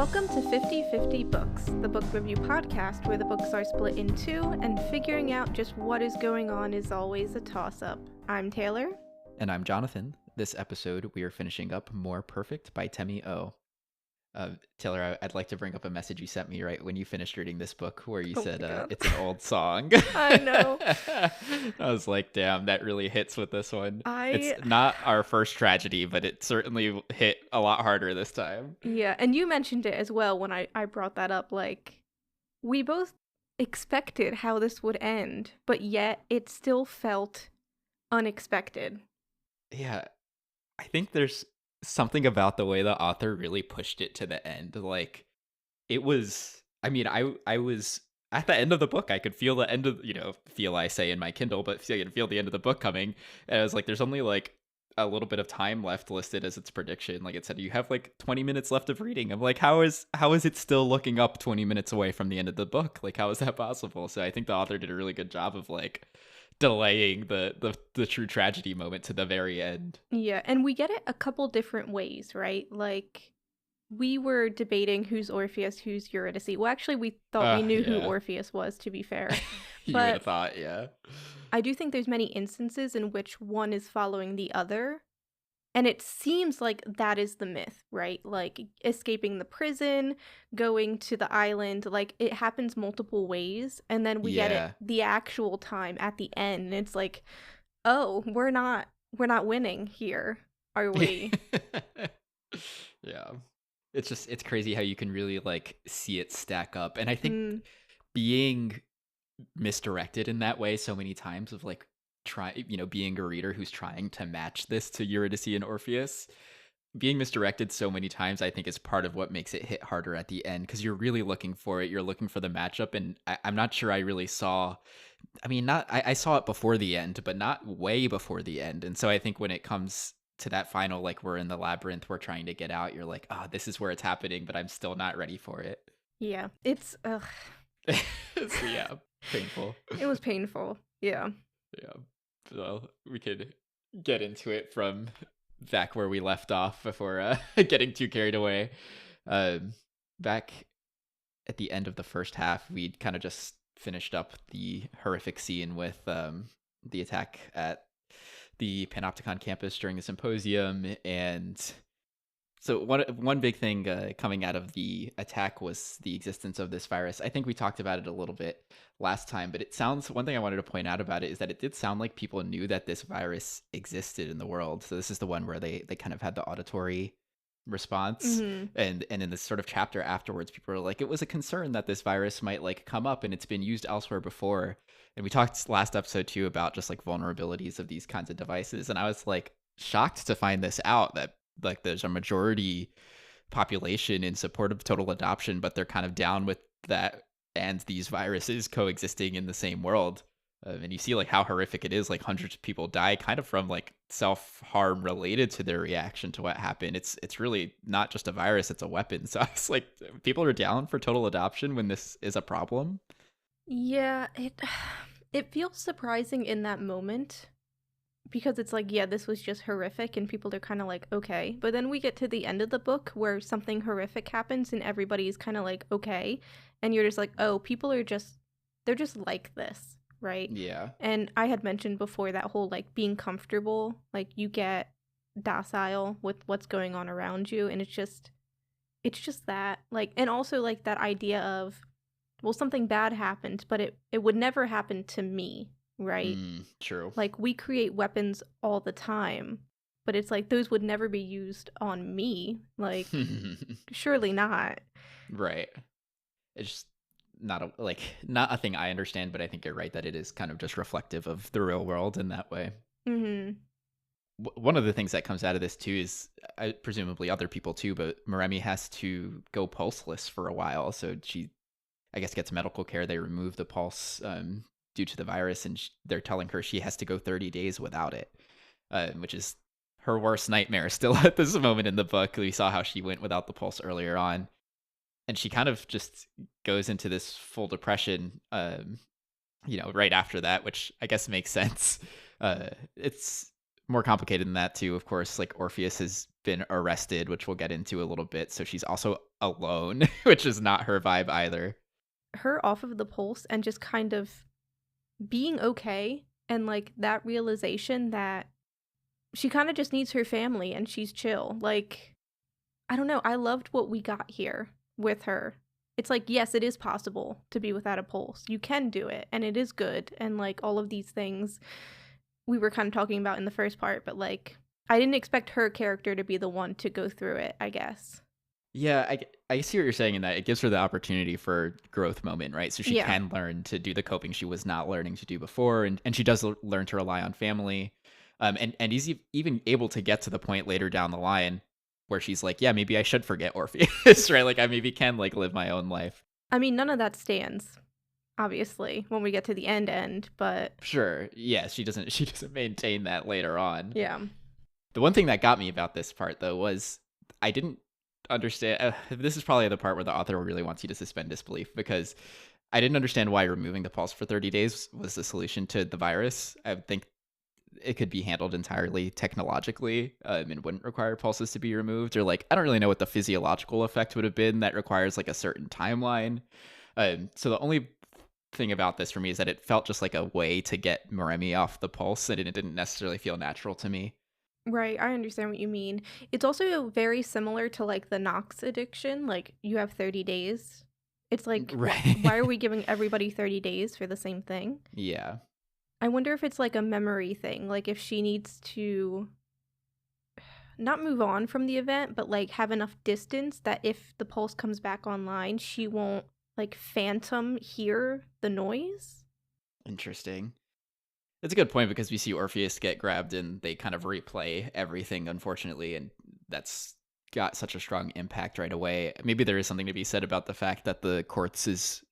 Welcome to 50/50 Books, the book review podcast where the books are split in two and figuring out just what is going on is always a toss-up. I'm Taylor. And I'm Jonathan. This episode, we are finishing up More Perfect by Temi Oh. Taylor, I'd like to bring up a message you sent me right when you finished reading this book where you said it's an old song. I know. I was like, damn, that really hits with this one. I- It's not our first tragedy, but it certainly hit a lot harder this time. Yeah, and you mentioned it as well when I brought that up. Like, we both expected how this would end, but yet it still felt unexpected. Yeah, I think there's something about the way the author really pushed it to the end. Like, it was, I mean, I was at the end of the book. I could feel the end of, feel I say in my Kindle, but I could feel the end of the book coming. And I was like, there's only like a little bit of time left listed as its prediction. Like it said, you have like 20 minutes left of reading. I'm like, how is it still looking up 20 minutes away from the end of the book? Like, how is that possible? So I think the author did a really good job of like delaying the true tragedy moment to the very end. Yeah, and we get it a couple different ways, right? Like, we were debating who's Orpheus, who's Eurydice. Well, actually, we thought we knew who Yeah. Orpheus was, to be fair. You But- would have thought, yeah. I do think there's many instances in which one is following the other. And it seems like that is the myth, right? Like, escaping the prison, going to the island, like, it happens multiple ways. And then we get Yeah. it the actual time at the end. And it's like, oh, we're not winning here, are we? Yeah. It's crazy how you can really like see it stack up. And I think Mm, being misdirected in that way so many times of like being a reader who's trying to match this to Eurydice and Orpheus, being misdirected so many times I think is part of what makes it hit harder at the end, because you're really looking for it. You're looking for the matchup, and I'm not sure I really saw. I mean, I saw it before the end, but not way before the end. And so I think when it comes to that final, like we're in the labyrinth, we're trying to get out, you're like, oh, this is where it's happening, but I'm still not ready for it. yeah, it's, ugh, So yeah, painful. it was painful. Yeah. Yeah. Well, we could get into it from back where we left off before getting too carried away. Back at the end of the first half, we'd kind of just finished up the horrific scene with the attack at the Panopticon campus during the symposium. And so one big thing coming out of the attack was the existence of this virus. I think we talked about it a little bit last time, but one thing I wanted to point out about it is that it did sound like people knew that this virus existed in the world. So this is the one where they kind of had the auditory response. Mhm. And in this sort of chapter afterwards, people were like, it was a concern that this virus might like come up, and it's been used elsewhere before. And we talked last episode too about just like vulnerabilities of these kinds of devices. And I was like shocked to find this out, that like there's a majority population in support of total adoption, but they're kind of down with that and these viruses coexisting in the same world. And you see like how horrific it is. Like hundreds of people die kind of from like self-harm related to their reaction to what happened. It's really not just a virus, it's a weapon. So it's like people are down for total adoption when this is a problem. Yeah, it feels surprising in that moment because it's like, yeah, this was just horrific and people are kind of like, okay. But then we get to the end of the book where something horrific happens and everybody's kind of like, okay. And you're just like, oh, they're just like this, right? Yeah. And I had mentioned before that whole like being comfortable, like you get docile with what's going on around you, and it's just that, like, and also like that idea of, well, something bad happened, but it would never happen to me, right? True. Like, we create weapons all the time, but it's like those would never be used on me. Like, surely not. Right. It's just not a thing I understand, but I think you're right that it is kind of just reflective of the real world in that way. Mm-hmm. One of the things that comes out of this too is presumably other people too, but Moremi has to go pulseless for a while. So she, I guess, gets medical care. They remove the pulse due to the virus, and they're telling her she has to go 30 days without it, which is her worst nightmare still at this moment in the book. We saw how she went without the pulse earlier on. And she kind of just goes into this full depression, right after that, which I guess makes sense. It's more complicated than that too. Of course, like Orpheus has been arrested, which we'll get into a little bit. So she's also alone, which is not her vibe either. Her off of the pulse and just kind of being okay, and like that realization that she kind of just needs her family and she's chill. Like, I don't know, I loved what we got here with her. It's like, yes, it is possible to be without a pulse. You can do it, and it is good, and like all of these things we were kind of talking about in the first part, but like I didn't expect her character to be the one to go through it, I guess. Yeah, I see what you're saying in that it gives her the opportunity for growth moment, right? So she Yeah. can learn to do the coping she was not learning to do before, and she does learn to rely on family. And he's even able to get to the point later down the line where she's like, yeah, maybe I should forget Orpheus, right? Like I maybe can like live my own life. I mean, none of that stands, obviously, when we get to the end, but Sure, yeah, she doesn't maintain that later on. yeah. The one thing that got me about this part, though, was I didn't understand. This is probably the part where the author really wants you to suspend disbelief, because I didn't understand why removing the pulse for 30 days was the solution to the virus. I would think it could be handled entirely technologically, and wouldn't require pulses to be removed. Or, like, I don't really know what the physiological effect would have been that requires, like, a certain timeline. So the only thing about this for me is that it felt just like a way to get Moremi off the pulse, and it didn't necessarily feel natural to me. Right, I understand what you mean. It's also very similar to like the Nox addiction, like you have 30 days. It's like why are Right. we giving everybody 30 days for the same thing? Yeah. I wonder if it's like a memory thing, like if she needs to not move on from the event, but like have enough distance that if the pulse comes back online, she won't like phantom hear the noise. Interesting. That's a good point, because we see Orpheus get grabbed and they kind of replay everything, unfortunately, and that's got such a strong impact right away. Maybe there is something to be said about the fact that the corpse is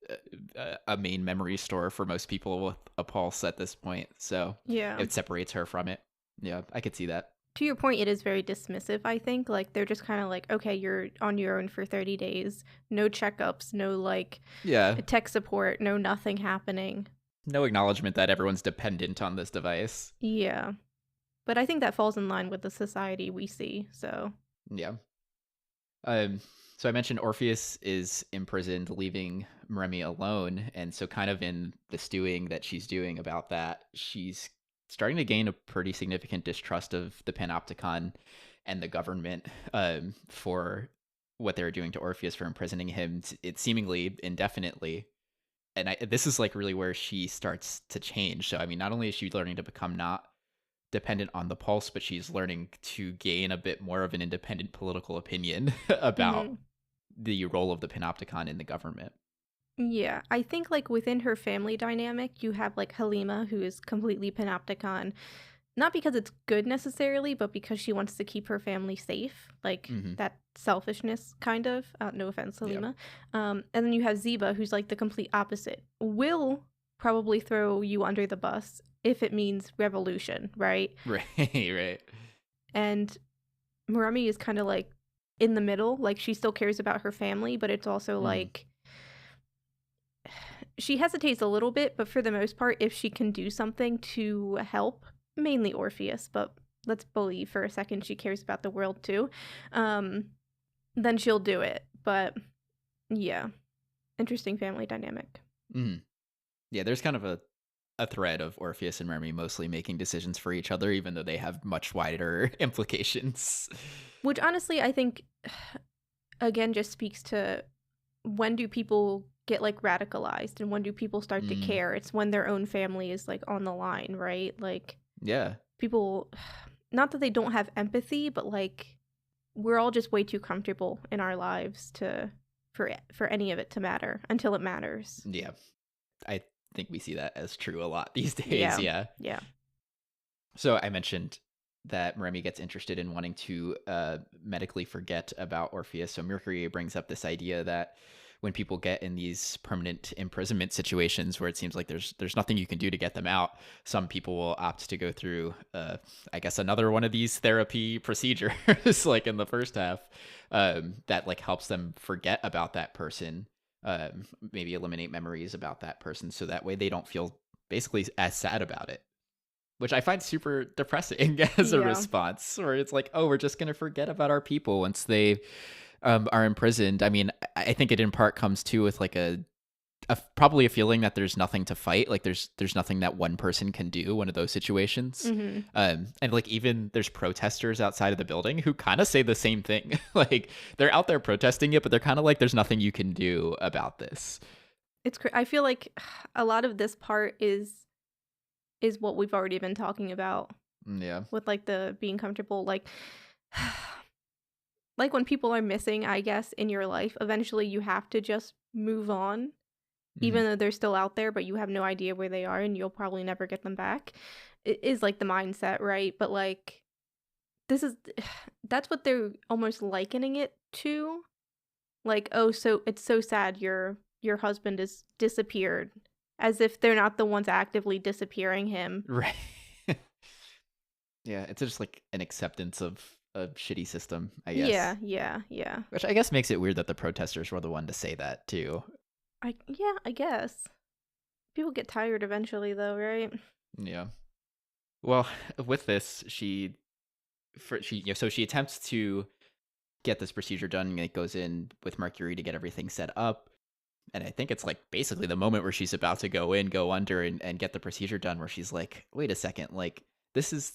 a main memory store for most people with a pulse at this point, so Yeah. it separates her from it. Yeah, I could see that. To your point, it is very dismissive, I think. Like, they're just kind of like, okay, you're on your own for 30 days. No checkups, no, like, Yeah, tech support, no nothing happening. no acknowledgement that everyone's dependent on this device. Yeah. But I think that falls in line with the society we see, so. Yeah. Um, so I mentioned Orpheus is imprisoned, leaving Moremi alone, and so kind of in the stewing that she's doing about that, she's starting to gain a pretty significant distrust of the Panopticon and the government, for what they were doing to Orpheus for imprisoning him. It seemingly indefinitely, and this is like really where she starts to change. So I mean, not only is she learning to become not dependent on the pulse, but she's learning to gain a bit more of an independent political opinion about Mhm. the role of the Panopticon in the government. Yeah, I think like within her family dynamic, you have like Halima, who is completely panopticon, not because it's good necessarily, but because she wants to keep her family safe, like Hmm. that selfishness kind of. No offense, Yeah. Halima. And then you have Ziba, who's like the complete opposite. Will probably throw you under the bus if it means revolution, right? Right. Right. And Moremi is kind of like in the middle, like she still cares about her family, but it's also Hmm. like she hesitates a little bit, but for the most part, if she can do something to help, mainly Orpheus, but let's believe for a second she cares about the world too, um, then she'll do it. But yeah, interesting family dynamic. Hmm. Yeah, there's kind of a thread of Orpheus and Remy mostly making decisions for each other, even though they have much wider implications. Which honestly, I think, again, just speaks to when do people get like radicalized and when do people start to Mm, care? It's when their own family is like on the line, right? Like yeah. people, not that they don't have empathy, but like we're all just way too comfortable in our lives to for any of it to matter until it matters. Yeah. I think we see that as true a lot these days. Yeah. Yeah. Yeah. So I mentioned that Remy gets interested in wanting to medically forget about Orpheus. So Mercury brings up this idea that when people get in these permanent imprisonment situations where it seems like there's nothing you can do to get them out, some people will opt to go through, I guess, another one of these therapy procedures, like in the first half, that like helps them forget about that person, maybe eliminate memories about that person, so that way they don't feel basically as sad about it. which I find super depressing as a Yeah. response, where it's like, oh, we're just gonna forget about our people once they are imprisoned. I mean, I think it in part comes too with like probably a feeling that there's nothing to fight, like there's nothing that one person can do, one of those situations. Mm-hmm. And like even there's protesters outside of the building who kind of say the same thing. Like they're out there protesting it, but they're kind of like, there's nothing you can do about this. I feel like a lot of this part is what we've already been talking about Yeah. with like the being comfortable, like when people are missing, I guess, in your life, eventually you have to just move on, Mhm. even though they're still out there, but you have no idea where they are and you'll probably never get them back. It is like the mindset, right? But like this is that's what they're almost likening it to. Like, oh, so it's so sad your husband is disappeared, as if they're not the ones actively disappearing him. Right. Yeah, it's just like an acceptance of a shitty system, I Yeah, guess. yeah, yeah. Which I guess makes it weird that the protesters were the one to say that too. I guess. People get tired eventually though, right? Yeah. Well, with this, so she attempts to get this procedure done, and it goes in with Mercury to get everything set up. And I think it's like basically the moment where she's about to go under and get the procedure done, where she's like, wait a second, like this is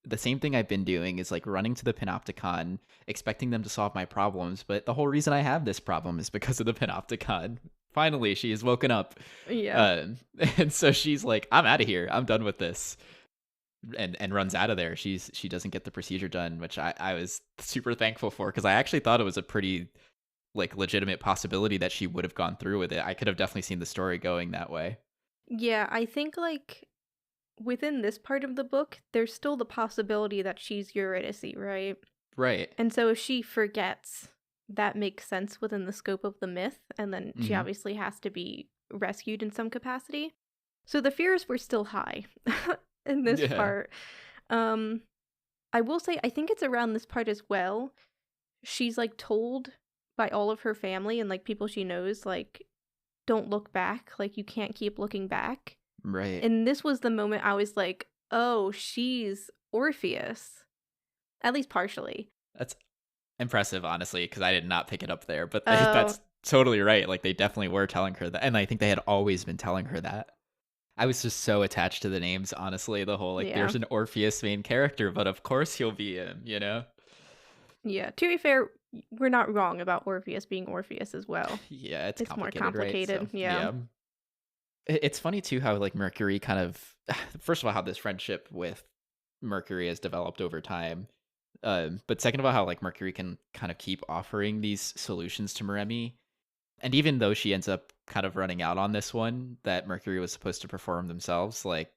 the same thing I've been doing, is like running to the Panopticon, expecting them to solve my problems. But the whole reason I have this problem is because of the Panopticon. Finally, she has woken up. Yeah. Um, and so she's like, I'm out of here. I'm done with this. And runs out of there. She doesn't get the procedure done, which I was super thankful for, because I actually thought it was a pretty like legitimate possibility that she would have gone through with it. I could have definitely seen the story going that way. Yeah, I think like within this part of the book, there's still the possibility that she's Eurydice, right? Right. And so if she forgets, that makes sense within the scope of the myth, and then she Hmm. obviously has to be rescued in some capacity. So the fears were still high in this Yeah. part. Um I will say I think it's around this part as well. She's like told by all of her family and like people she knows, like, don't look back, like you can't keep looking back. Right. And this was the moment I was like, oh, she's Orpheus. At least partially. That's impressive, honestly, because I did not pick it up there. But Oh, that's totally right. Like they definitely were telling her that, and I think they had always been telling her that. I was just so attached to the names, honestly. The whole like, yeah. there's an Orpheus main character, but of course he'll be him. You know? Yeah. To be fair, we're not wrong about Orpheus being Orpheus as well. Yeah, it's It's more complicated, right? So complicated. Yeah. yeah. It's funny too how like Mercury kind of, first of all, how this friendship with Mercury has developed over time. But second of all, how like Mercury can kind of keep offering these solutions to Moremi. And even though she ends up kind of running out on this one that Mercury was supposed to perform themselves, like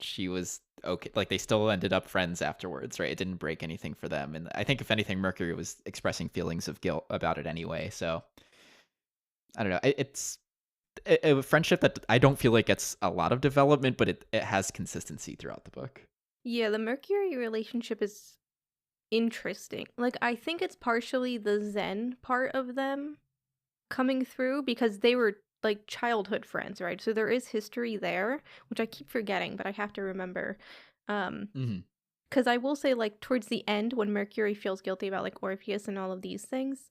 she was okay. Like they still ended up friends afterwards, right? It didn't break anything for them. And I think if anything, Mercury was expressing feelings of guilt about it anyway. So I don't know. It's a friendship that I don't feel like gets a lot of development, but it has consistency throughout the book. Yeah, the Mercury relationship is interesting. Like, I think it's partially the Zen part of them coming through because they were like childhood friends, right? So there is history there, which I keep forgetting, but I have to remember. Um, Hmm. because I will say, like, towards the end, when Mercury feels guilty about like Orpheus and all of these things,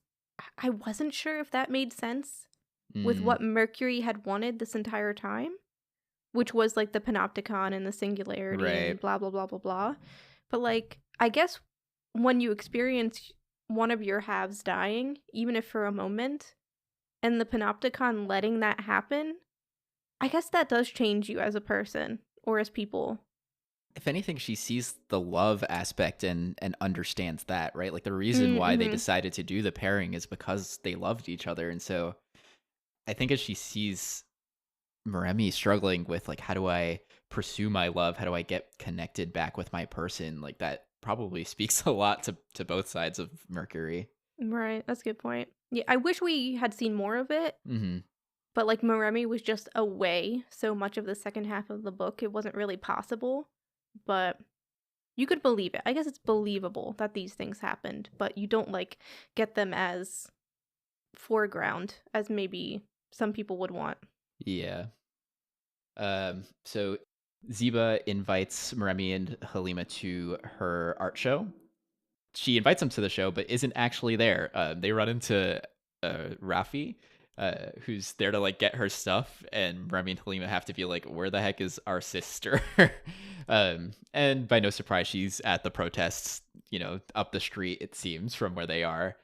I wasn't sure if that made sense with Mm, what Mercury had wanted this entire time, which was like the Panopticon and the singularity right. and blah blah blah blah blah. But like, I guess when you experience one of your halves dying, even if for a moment, and the Panopticon letting that happen, I guess that does change you as a person or as people. If anything, she sees the love aspect and understands that, right? Like the reason why they Mm-hmm. decided to do the pairing is because they loved each other. And so I think as she sees Moremi struggling with like, how do I pursue my love? How do I get connected back with my person? Like that probably speaks a lot to both sides of Mercury. Right, that's a good point. Yeah, I wish we had seen more of it, Hmm. but like Moremi was just away so much of the second half of the book, it wasn't really possible. But you could believe it. I guess it's believable that these things happened, but you don't like get them as foreground as maybe some people would want. Yeah. So Ziba invites Moremi and Halima to her art show. She invites them to the show, but isn't actually there. They run into Rafi, who's there to like get her stuff, and Remy and Halima have to be like, "Where the heck is our sister?" And by no surprise, she's at the protests. Up the street. It seems from where they are.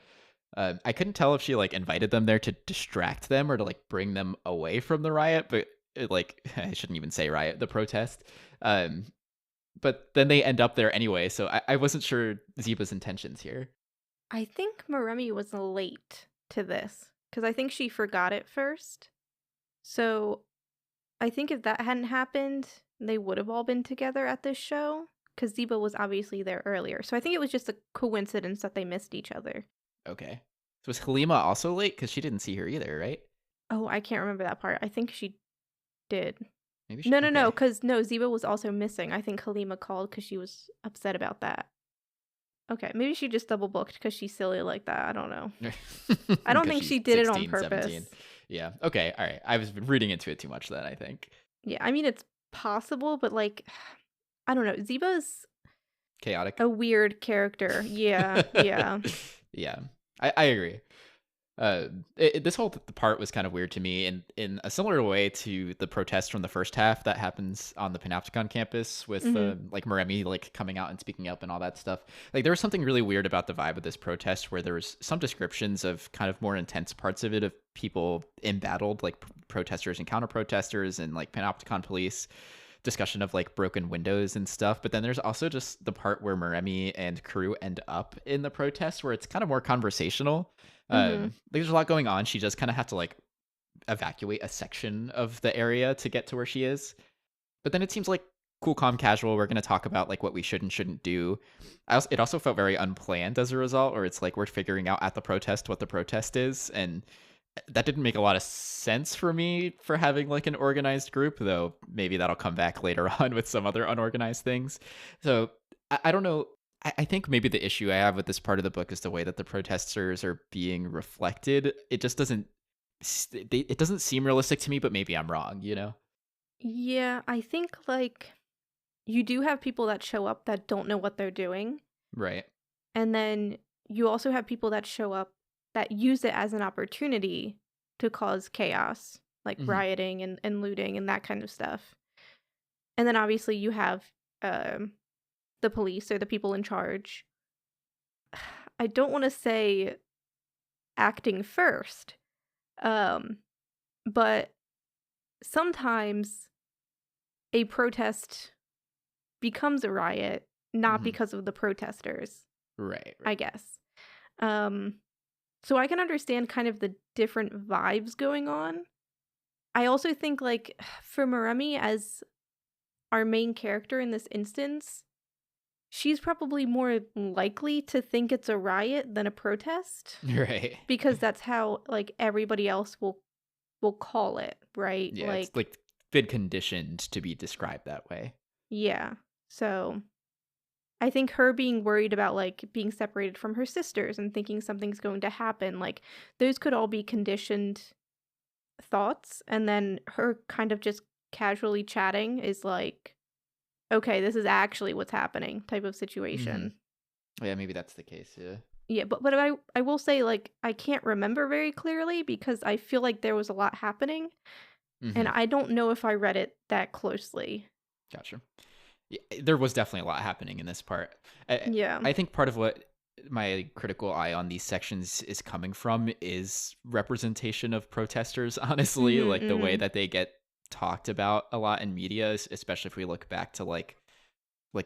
I couldn't tell if she like invited them there to distract them or to like bring them away from the riot, but like I shouldn't even say riot, the protest. Um, but then they end up there anyway, so I wasn't sure Ziba's intentions here. I think Moremi was late to this because I think she forgot it first. So I think if that hadn't happened, they would have all been together at this show because Ziba was obviously there earlier. So I think it was just a coincidence that they missed each other. Okay. So was Halima also late? Because she didn't see her either, right? Oh, I can't remember that part. I think she did. Maybe she. No, Okay. because no, Ziba was also missing. I think Halima called because she was upset about that. Okay, maybe she just double booked because she's silly like that. I don't know. I don't 'Cause think she's she did it on 16, purpose. 17. Yeah. Okay. All right. I was reading into it too much then, I think. Yeah, I mean, it's possible, but like, I don't know. Ziba's Chaotic. a weird character. Yeah, yeah. Yeah. I agree. This whole part was kind of weird to me in a similar way to the protest from the first half that happens on the Panopticon campus with Mm-hmm. like Moremi like coming out and speaking up and all that stuff. Like there was something really weird about the vibe of this protest where there was some descriptions of kind of more intense parts of it of people embattled, like protesters and counter protesters and like Panopticon police, discussion of like broken windows and stuff. But then there's also just the part where Moremi and crew end up in the protest where it's kind of more conversational. Mm-hmm. There's a lot going on. She does kind of have to like evacuate a section of the area to get to where she is. But then it seems like cool, calm, casual. We're going to talk about like what we should and shouldn't do. It also felt very unplanned as a result, or it's like we're figuring out at the protest what the protest is, and that didn't make a lot of sense for me for having like an organized group. Though maybe that'll come back later on with some other unorganized things. So I don't know. I think maybe the issue I have with this part of the book is the way that the protesters are being reflected. It just doesn't. It doesn't seem realistic to me, but maybe I'm wrong. Yeah, I think like you do have people that show up that don't know what they're doing. Right. And then you also have people that show up that use it as an opportunity to cause chaos, like Hmm. rioting and looting and that kind of stuff. And then obviously you have the police or the people in charge. I don't want to say acting first, um, but sometimes a protest becomes a riot not Hmm. because of the protesters, Right. I Right. guess. Um, so I can understand kind of the different vibes going on. I also think like for Moremi as our main character in this instance, she's probably more likely to think it's a riot than a protest Right. because that's how like everybody else will call it, right? Yeah. It's Like like been conditioned to be described that way. yeah. So I think her being worried about like being separated from her sisters and thinking something's going to happen, like those could all be conditioned thoughts, and then her kind of just casually chatting is like, okay, this is actually what's happening type of Hmm. situation. Yeah. Maybe that's the case. Yeah. Yeah, but I will say like I can't remember very clearly because I feel like there was a lot happening and Hmm. I don't know if I read it that closely. Gotcha. Yeah, there was definitely a lot happening in this part. I, Yeah. I think part of what my critical eye on these sections is coming from is representation of protesters, honestly, Mhm. like the way Mhm. that they get talked about a lot in media, especially if we look back to like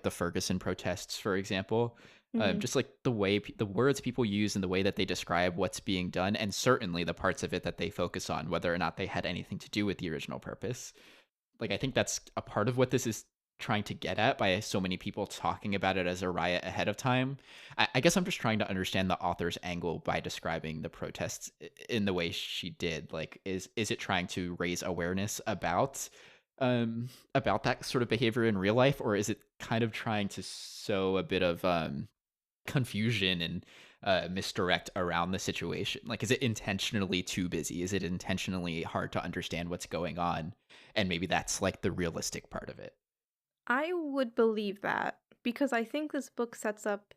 the Ferguson protests, for example. Mhm. Just like the way the words people use and the way that they describe what's being done, and certainly the parts of it that they focus on, whether or not they had anything to do with the original purpose. Like I think that's a part of what this is trying to get at by so many people talking about it as a riot ahead of time. I guess I'm just trying to understand the author's angle by describing the protests in the way she did. Like, is it trying to raise awareness about that sort of behavior in real life, or is it kind of trying to sow a bit of confusion and misdirect around the situation? Like, is it intentionally too busy? Is it intentionally hard to understand what's going on? And maybe that's like the realistic part of it. I would believe that because I think this book sets up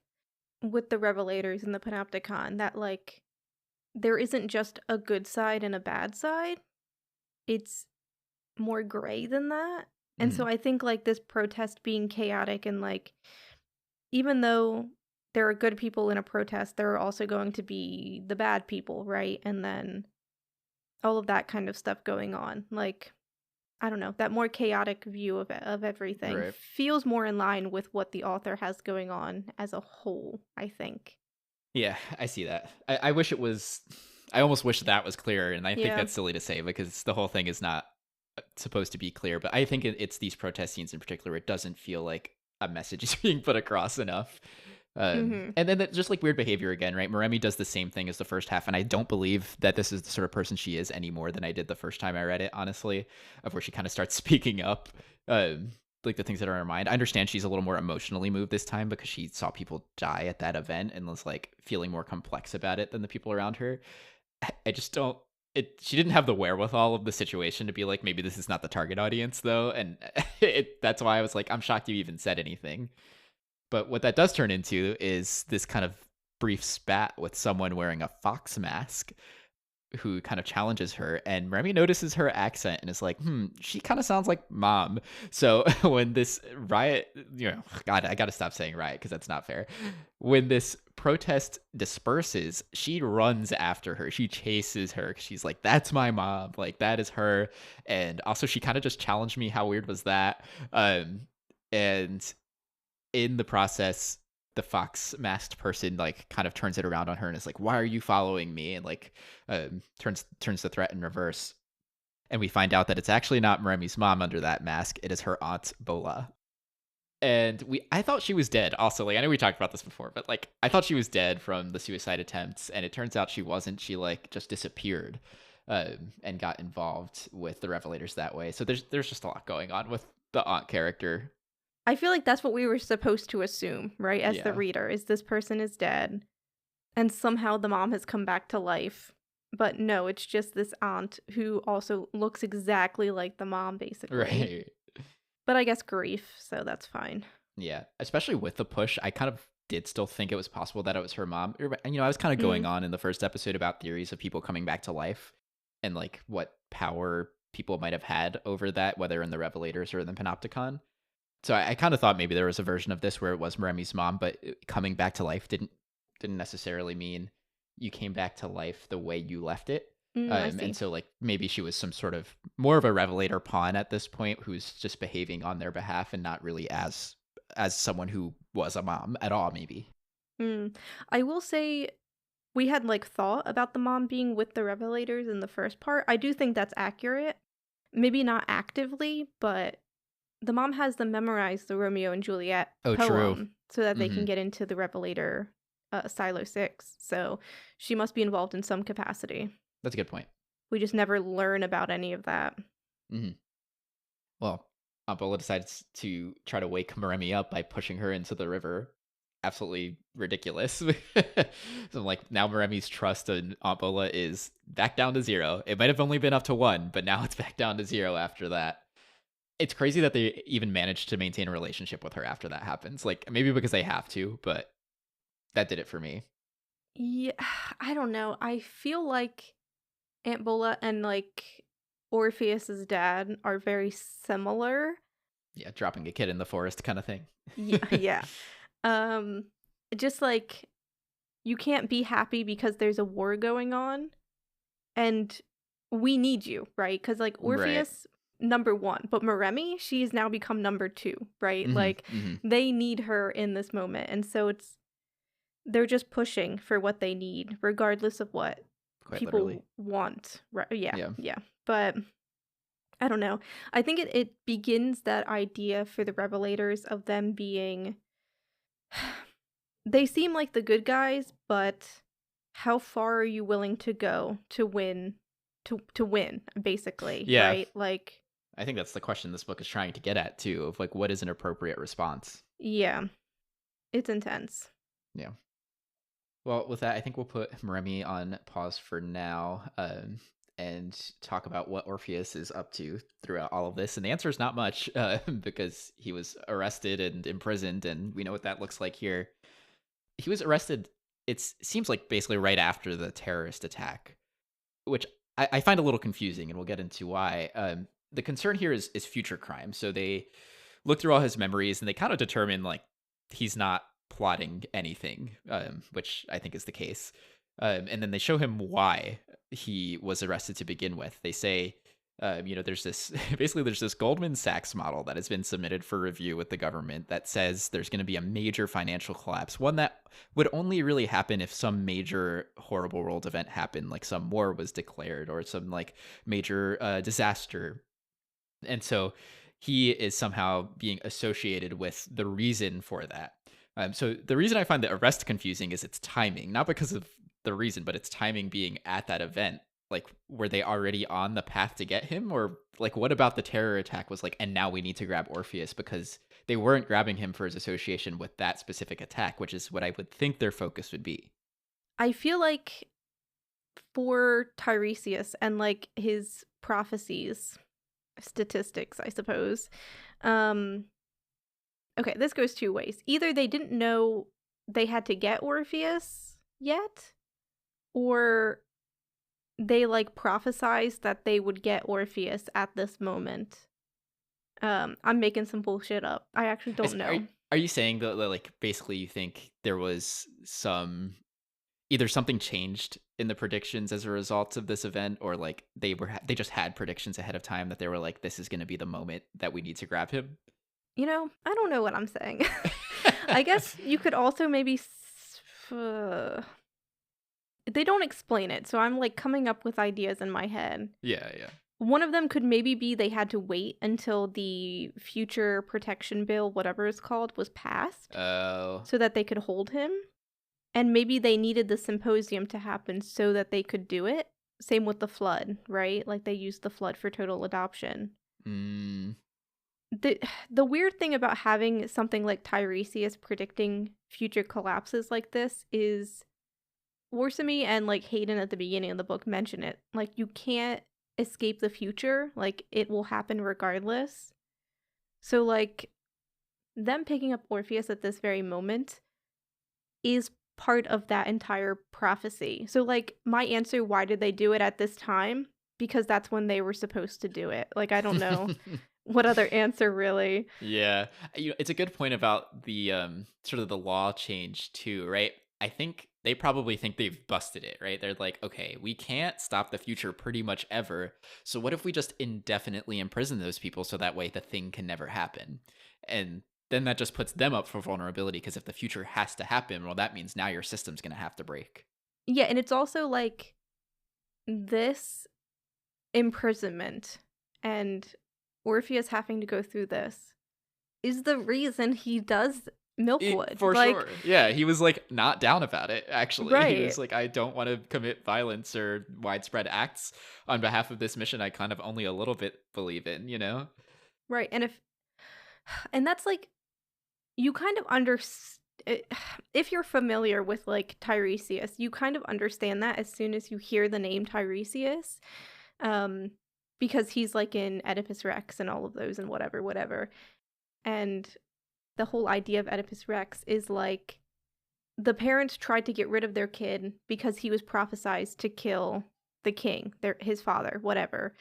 with the Revelators and the Panopticon that like there isn't just a good side and a bad side. It's more gray than that. And so Mhm. I think like this protest being chaotic and like even though there are good people in a protest, there are also going to be the bad people, right? And then all of that kind of stuff going on. Like I don't know, that more chaotic view of everything Right. feels more in line with what the author has going on as a whole, I think. Yeah, I see that. I wish it was. I almost wish that was clearer, and I think Yeah. that's silly to say because the whole thing is not supposed to be clear. But I think it's these protest scenes in particular. It doesn't feel like a message is being put across enough. Mhm. And then just like weird behavior again, right? Moremi does the same thing as the first half, and I don't believe that this is the sort of person she is any more than I did the first time I read it. Honestly, of where she kind of starts speaking up. Like the things that are in her mind. I understand she's a little more emotionally moved this time because she saw people die at that event and was like feeling more complex about it than the people around her. I just don't. She didn't have the wherewithal of the situation to be like, maybe this is not the target audience though, and that's why I was like, I'm shocked you even said anything. But what that does turn into is this kind of brief spat with someone wearing a fox mask who kind of challenges her, and Remy notices her accent and is like, she kind of sounds like mom. So when this riot, God, I gotta stop saying riot because that's not fair. When this protest disperses, she runs after her. She chases her. She's like, that's my mom. Like, that is her. And also she kind of just challenged me. How weird was that? And in the process, the fox masked person like kind of turns it around on her and is like, why are you following me? And like turns the threat in reverse, and we find out that it's actually not Moremi's mom under that mask. It is her aunt Bola. And I thought she was dead also. Like, I know we talked about this before, but like I thought she was dead from the suicide attempts, and it turns out she wasn't. She like just disappeared, and got involved with the Revelators that way. So there's just a lot going on with the aunt character. I feel like that's what we were supposed to assume, right? As the Yeah. reader, is this person is dead and somehow the mom has come back to life. But no, it's just this aunt who also looks exactly like the mom basically. Right. But I guess grief, so that's fine. Yeah, especially with the push, I kind of did still think it was possible that it was her mom. And I was kind of going Mm. on in the first episode about theories of people coming back to life and like what power people might have had over that, whether in the Revelators or in the Panopticon. So I kind of thought maybe there was a version of this where it was Moremi's mom, but coming back to life didn't necessarily mean you came back to life the way you left it. I And see. so like maybe she was some sort of more of a Revelator pawn at this point who's just behaving on their behalf and not really as someone who was a mom at all, maybe. Mm. I will say we had like thought about the mom being with the Revelators in the first part. I do think that's accurate. Maybe not actively, but the mom has them memorize the Romeo and Juliet Oh, true. poem so that they can Hmm. get into the Revelator Silo 6. So she must be involved in some capacity. That's a good point. We just never learn about any of that. Hmm. Well, Aunt Bola decides to try to wake Moremi up by pushing her into the river. Absolutely ridiculous. So like now Moremi's trust in Aunt Bola is back down to zero. It might have only been up to one, but now it's back down to zero after that. It's crazy that they even managed to maintain a relationship with her after that happens. Like maybe because they have to, but that did it for me. Yeah, I don't know. I feel like Aunt Bola and like Orpheus's dad are very similar. Yeah, dropping a kid in the forest kind of thing. Yeah, yeah. Um, just like you can't be happy because there's a war going on, and we need you, right? Because like Right. Orpheus, number one, but Moremi, she's now become number two, right? Hmm. Like Hmm. they need her in this moment, and so they're just pushing for what they need, regardless of what Quite literally. people want. Right? Yeah, Yeah. yeah. But I don't know. I think it begins that idea for the Revelators of them being they seem like the good guys, but how far are you willing to go to win to win, basically, Yeah. right? Like, I think that's the question this book is trying to get at too, of like what is an appropriate response. yeah, it's intense. Yeah. Well, with that, I think we'll put Moremi on pause for now. and talk about what Orpheus is up to throughout all of this. And the answer is not much, because he was arrested and imprisoned, and we know what that looks like here. He was arrested, it seems like basically right after the terrorist attack, which I find a little confusing, and we'll get into why. The concern here is future crime. So they look through all his memories, and they kind of determine like he's not plotting anything, which I think is the case. And then they show him why he was arrested to begin with. They say, there's this basically there's this Goldman Sachs model that has been submitted for review with the government that says there's going to be a major financial collapse, one that would only really happen if some major horrible world event happened, like some war was declared or some like major disaster. And so he is somehow being associated with the reason for that. So the reason I find the arrest confusing is its timing, not because of the reason, but its timing being at that event. Like, were they already on the path to get him? Or like, what about the terror attack was like, and now we need to grab Orpheus, because they weren't grabbing him for his association with that specific attack, which is what I would think their focus would be. I feel like for Tiresias and like his prophecies, statistics, I suppose. Okay, this goes two ways. Either they didn't know they had to get Orpheus yet, or they like prophesized that they would get Orpheus at this moment. I'm making some bullshit up. I actually don't know. Are you saying that like basically you think there was either something changed in the predictions as a result of this event, or like they just had predictions ahead of time that they were like, this is going to be the moment that we need to grab him? I don't know what I'm saying. I guess you could also maybe they don't explain it, so I'm like coming up with ideas in my head. Yeah. One of them could maybe be they had to wait until the future protection bill, whatever it's called, was passed. Oh. So that they could hold him. And maybe they needed the symposium to happen so that they could do it. Same with the flood, right? Like they used the flood for total adoption. The weird thing about having something like Tiresias predicting future collapses like this is Worsamy and like Hayden at the beginning of the book mention it. Like you can't escape the future. Like it will happen regardless. So like them picking up Orpheus at this very moment is part of that entire prophecy. So like my answer, why did they do it at this time? Because that's when they were supposed to do it. Like I don't know what other answer really. Yeah. It's a good point about the sort of the law change too, right? I think they probably think they've busted it, right? They're like, okay, we can't stop the future pretty much ever. So what if we just indefinitely imprison those people so that way the thing can never happen? And then that just puts them up for vulnerability, because if the future has to happen, well, that means now your system's going to have to break. Yeah, and it's also like this imprisonment and Orpheus having to go through this is the reason he does Milkwood. For sure. Yeah, he was like not down about it, actually. Right. He was like, I don't want to commit violence or widespread acts on behalf of this mission I kind of only a little bit believe in, you know? Right, and that's like, you kind of if you're familiar with like Tiresias, you kind of understand that as soon as you hear the name Tiresias, because he's like in Oedipus Rex and all of those and whatever. And the whole idea of Oedipus Rex is like the parents tried to get rid of their kid because he was prophesized to kill the king, his father, whatever.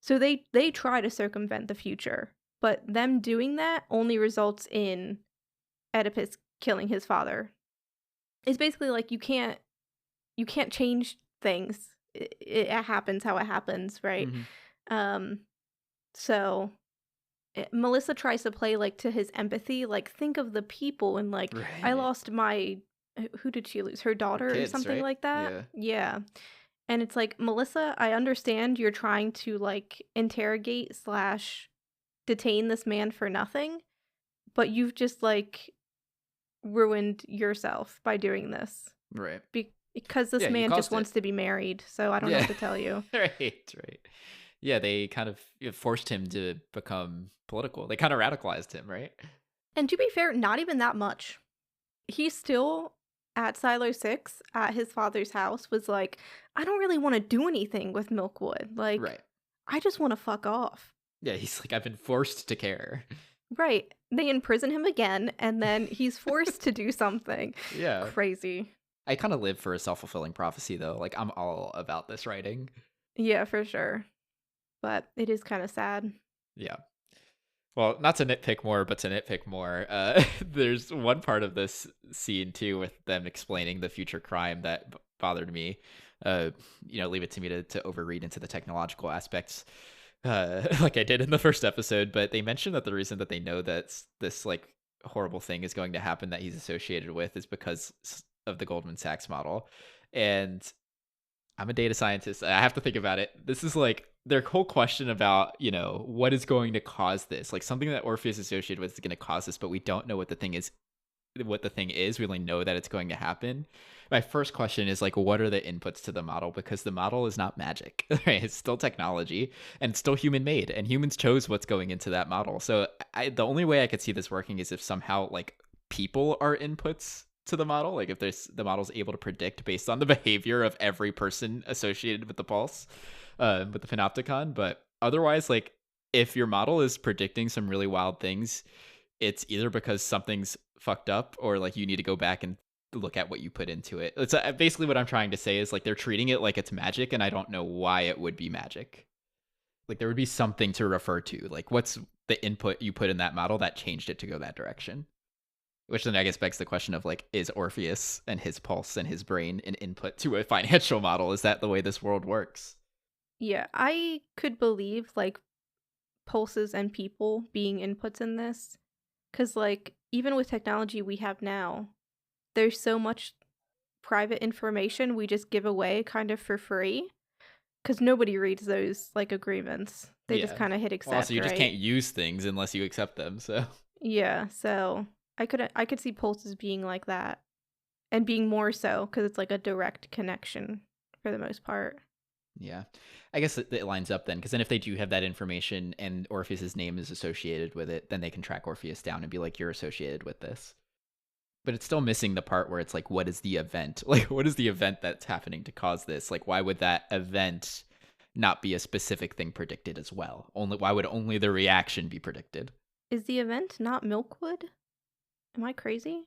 So they try to circumvent the future, but them doing that only results in Oedipus killing his father. It's basically like you can't change things. It happens how it happens, right? Mm-hmm. So Melissa tries to play like to his empathy, like think of the people and like Right. I lost who did she lose? Her daughter Kids, or something right? like that? Yeah. And it's like, Melissa, I understand you're trying to like interrogate / detain this man for nothing, but you've just like ruined yourself by doing this. Right. Because this man just wants to be married, so I don't know what to tell you. Right. Yeah, they kind of forced him to become political. They kind of radicalized him, right? And to be fair, not even that much. He still at Silo 6, at his father's house, was like, I don't really want to do anything with Milkwood. Like, Right. I just want to fuck off. Yeah, he's like, I've been forced to care. Right. They imprison him again, and then he's forced to do something. Yeah. Crazy. I kind of live for a self-fulfilling prophecy, though. Like, I'm all about this writing. Yeah, for sure. But it is kind of sad. Yeah. Well, not to nitpick more, but to nitpick more, there's one part of this scene, too, with them explaining the future crime that bothered me. Leave it to me to overread into the technological aspects, like I did in the first episode. But they mentioned that the reason that they know that this, like, horrible thing is going to happen that he's associated with is because of the Goldman Sachs model. And I'm a data scientist. I have to think about it. This is like their whole question about, what is going to cause this? Like something that Orpheus is associated with is going to cause this, but we don't know what the thing is. We only know that it's going to happen. My first question is like, what are the inputs to the model? Because the model is not magic, right? It's still technology and it's still human made, and humans chose what's going into that model. So the only way I could see this working is if somehow like people are inputs to the model, like if the model's able to predict based on the behavior of every person associated with the pulse, with the Panopticon. But otherwise, like if your model is predicting some really wild things, it's either because something's fucked up or like you need to go back and look at what you put into it. It's basically what I'm trying to say is like they're treating it like it's magic, and I don't know why it would be magic. Like there would be something to refer to, like what's the input you put in that model that changed it to go that direction. Which then I guess begs the question of like, is Orpheus and his pulse and his brain an input to a financial model? Is that the way this world works? Yeah, I could believe like pulses and people being inputs in this. Because, like, even with technology we have now, there's so much private information we just give away kind of for free. Because nobody reads those, like, agreements. They just Yeah. kind of hit Well, also accept, you just right? can't use things unless you accept them. So Yeah, so I could see pulses being like that. And being more so, because it's like a direct connection for the most part. yeah, I guess it lines up then, because then if they do have that information and Orpheus's name is associated with it, then they can track Orpheus down and be like, you're associated with this. But it's still missing the part where it's like, what is the event? Like, what is the event that's happening to cause this? Like, why would that event not be a specific thing predicted as well? Why would only the reaction be predicted? Is the event not Milkwood? Am I crazy?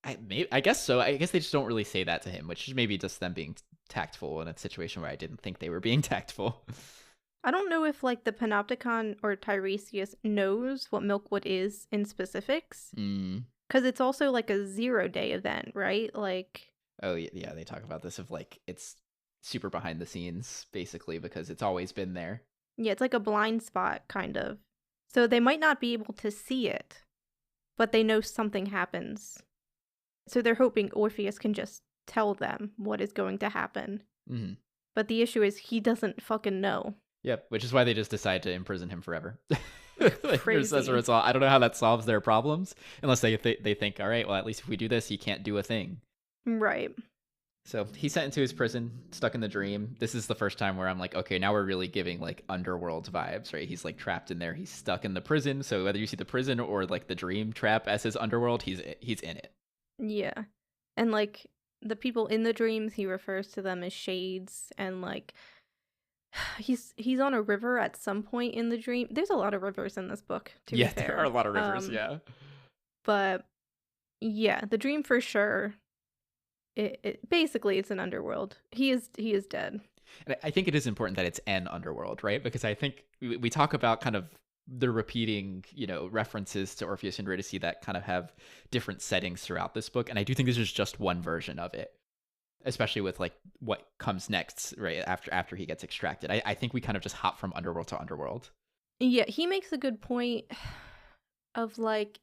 I guess so. I guess they just don't really say that to him, which is maybe just them being tactful in a situation where I didn't think they were being tactful. I don't know if like the Panopticon or Tiresias knows what Milkwood is in specifics. Mm. Because it's also like a 0-day event, right? Like, Oh yeah, they talk about this of like it's super behind the scenes basically because it's always been there. yeah, it's like a blind spot, kind of. So they might not be able to see it, but they know something happens. So they're hoping Orpheus can just tell them what is going to happen. Mm-hmm. But the issue is he doesn't fucking know. Yep, which is why they just decide to imprison him forever. Crazy. As a result, I don't know how that solves their problems, unless they think, all right, well, at least if we do this, he can't do a thing. Right. So he's sent into his prison, stuck in the dream. This is the first time where I'm like, okay, now we're really giving like underworld vibes, right? He's like trapped in there. He's stuck in the prison. So whether you see the prison or like the dream trap as his underworld, he's in it. Yeah. And like the people in the dreams, he refers to them as shades, and like he's on a river at some point in the dream. There's a lot of rivers in this book, to be fair. There are a lot of rivers, yeah. But yeah, the dream for sure. It basically it's an underworld. He is dead. And I think it is important that it's an underworld, right? Because I think we talk about kind of the repeating, references to Orpheus and Eurydice that kind of have different settings throughout this book. And I do think this is just one version of it, especially with like what comes next, right? After he gets extracted. I think we kind of just hop from underworld to underworld. Yeah, he makes a good point of like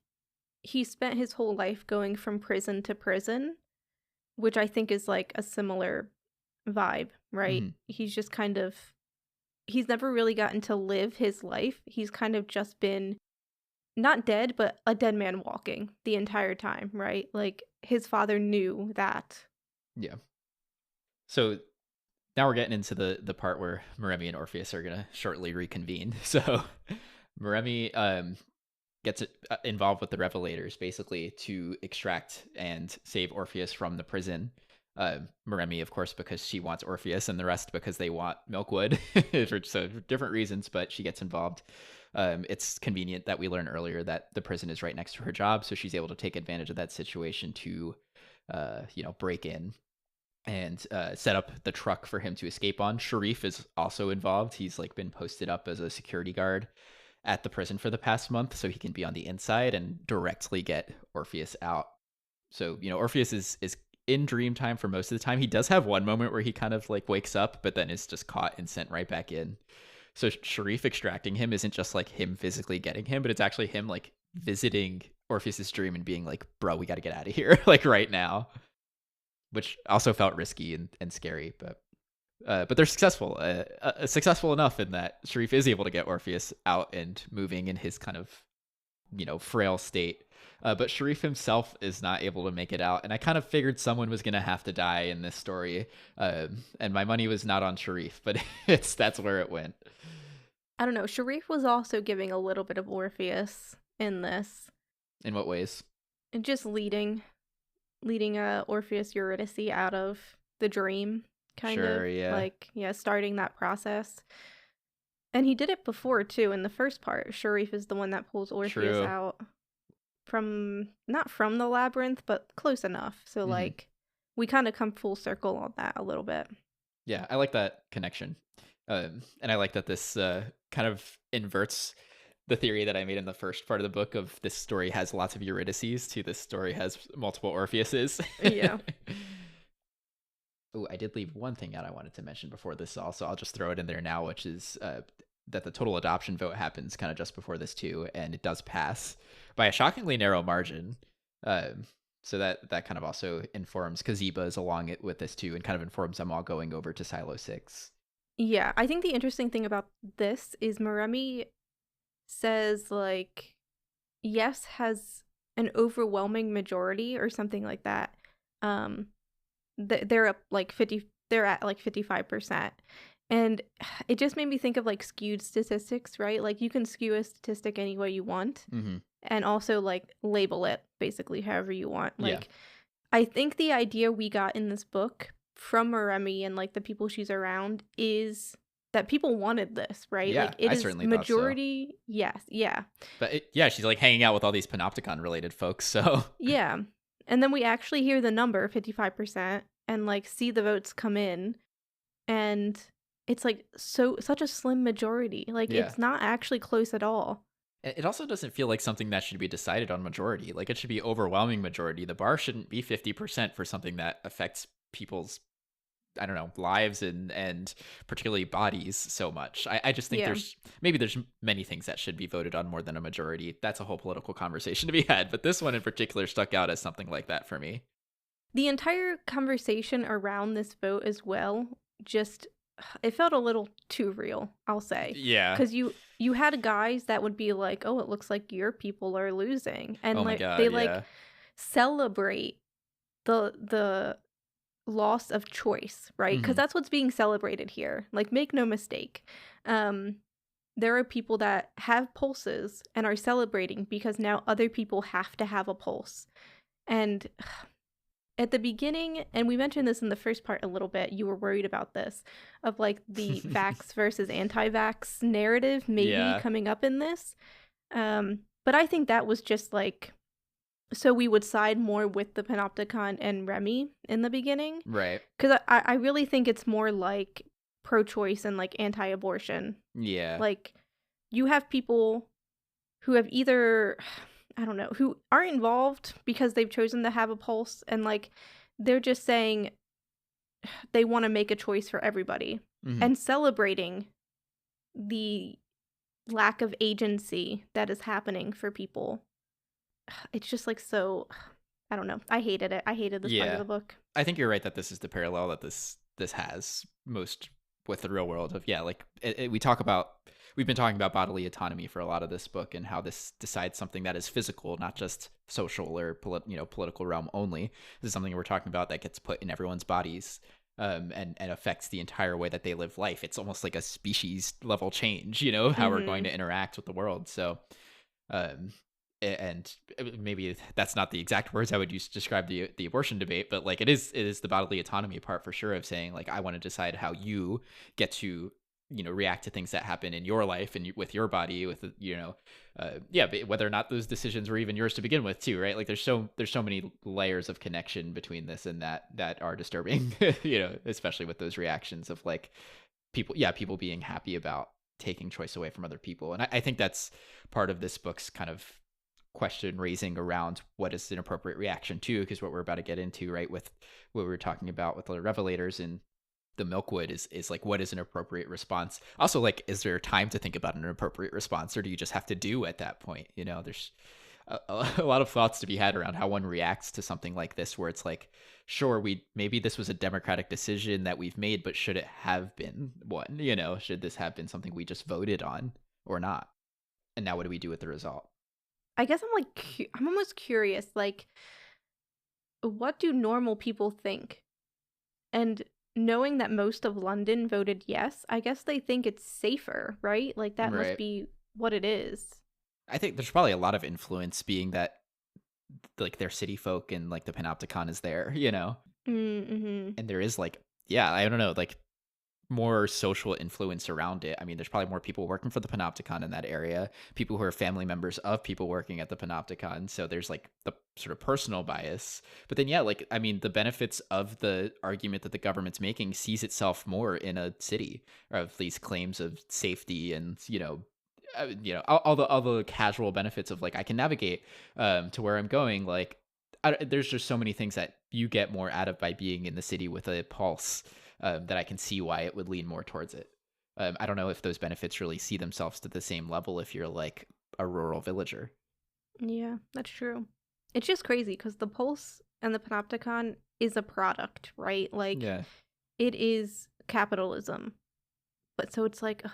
he spent his whole life going from prison to prison, which I think is like a similar vibe, right? Mm-hmm. He's just kind of he's never really gotten to live his life. He's kind of just been not dead, but a dead man walking the entire time, right? Like his father knew that. Yeah. So now we're getting into the part where Moremi and Orpheus are gonna shortly reconvene. So Moremi gets involved with the Revelators basically to extract and save Orpheus from the prison. Moremi, of course, because she wants Orpheus, and the rest because they want Milkwood, for different reasons. But she gets involved. It's convenient that we learn earlier that the prison is right next to her job, so she's able to take advantage of that situation to, break in and set up the truck for him to escape on. Sharif is also involved. He's like been posted up as a security guard at the prison for the past month, so he can be on the inside and directly get Orpheus out. So Orpheus is in dream time for most of the time. He does have one moment where he kind of like wakes up, but then is just caught and sent right back in. So Sharif extracting him isn't just like him physically getting him, but it's actually him like visiting Orpheus's dream and being like, bro, we got to get out of here like right now, which also felt risky and scary, but they're successful, successful enough in that Sharif is able to get Orpheus out and moving in his kind of, frail state. But Sharif himself is not able to make it out, and I kind of figured someone was going to have to die in this story, and my money was not on Sharif, but that's where it went. I don't know. Sharif was also giving a little bit of Orpheus in this. In what ways? And just leading Orpheus Eurydice out of the dream, kind of. Yeah. Like, yeah, starting that process. And he did it before, too, in the first part. Sharif is the one that pulls Orpheus out not from the labyrinth, but close enough. So, like, we kind of come full circle on that a little bit. Yeah, I like that connection. And I like that this kind of inverts the theory that I made in the first part of the book of this story has lots of Eurydices to this story has multiple Orpheuses. Yeah. Oh, I did leave one thing out I wanted to mention before this also. I'll just throw it in there now, which is that the total adoption vote happens kind of just before this too, and it does pass by a shockingly narrow margin. So that kind of also informs Kaziba's along it with this too, and kind of informs them all going over to Silo 6. Yeah, I think the interesting thing about this is Moremi says, like, yes has an overwhelming majority or something like that. They're up like 50, they're at like 55%. And it just made me think of like skewed statistics, right? Like you can skew a statistic any way you want, and also like label it basically however you want. Like, I think the idea we got in this book from Moremi and like the people she's around is that people wanted this, right? Yeah, like it I is certainly majority. Thought so. Yes, yeah. But she's like hanging out with all these Panopticon related folks, so yeah. And then we actually hear the number 55% and like see the votes come in, and it's like such a slim majority. Like it's not actually close at all. It also doesn't feel like something that should be decided on majority. Like it should be overwhelming majority. The bar shouldn't be 50% for something that affects people's, I don't know, lives and particularly bodies so much. I just think there's many things that should be voted on more than a majority. That's a whole political conversation to be had, but this one in particular stuck out as something like that for me. The entire conversation around this vote as well, just it felt a little too real, I'll say. Yeah. Because you had guys that would be like, oh, it looks like your people are losing. And like they like celebrate the loss of choice, right? Because that's what's being celebrated here. Like, make no mistake. There are people that have pulses and are celebrating because now other people have to have a pulse. And at the beginning, and we mentioned this in the first part a little bit, you were worried about this, of like the vax versus anti-vax narrative maybe coming up in this. But I think that was just like, so we would side more with the Panopticon and Remy in the beginning. Right. Because I really think it's more like pro-choice and like anti-abortion. Yeah. Like, you have people who have either, I don't know, who aren't involved because they've chosen to have a pulse, and like they're just saying they want to make a choice for everybody and celebrating the lack of agency that is happening for people. It's just like, so, I don't know. I hated it. I hated this part of the book. I think you're right that this is the parallel that this has most with the real world of, like we've been talking about bodily autonomy for a lot of this book and how this decides something that is physical, not just social or political realm only. This is something we're talking about that gets put in everyone's bodies and affects the entire way that they live life. It's almost like a species level change, how we're going to interact with the world. So and maybe that's not the exact words I would use to describe the abortion debate, but like it is the bodily autonomy part for sure, of saying like I want to decide how you get to react to things that happen in your life and with your body, with yeah, but whether or not those decisions were even yours to begin with too, right? Like there's so many layers of connection between this and that are disturbing, especially with those reactions of like people being happy about taking choice away from other people. And I think that's part of this book's kind of question raising around what is an appropriate reaction to, because what we're about to get into, right, with what we were talking about with the revelators and the milkwood is like, what is an appropriate response? Also, like, is there time to think about an appropriate response, or do you just have to do at that point? There's a lot of thoughts to be had around how one reacts to something like this, where it's like, sure, maybe this was a democratic decision that we've made, but should it have been one? Should this have been something we just voted on or not? And now what do we do with the result? I guess I'm almost curious, like, what do normal people think? And knowing that most of London voted yes, I guess they think it's safer, right? Like, that must Right. be what it is. I think there's probably a lot of influence, being that like their city folk and like the Panopticon is there, Mm-hmm. and there is like, yeah, I don't know, like more social influence around it. I mean, there's probably more people working for the Panopticon in that area, people who are family members of people working at the Panopticon. So there's like the sort of personal bias. But then, yeah, like, I mean, the benefits of the argument that the government's making sees itself more in a city, or of these claims of safety and, all the casual benefits of like, I can navigate to where I'm going. Like, there's just so many things that you get more out of by being in the city with a pulse, that I can see why it would lean more towards it. I don't know if those benefits really see themselves to the same level if you're like a rural villager. Yeah, that's true. It's just crazy because the Pulse and the Panopticon is a product, right? Like, Yeah. it is capitalism. But so it's like, ugh,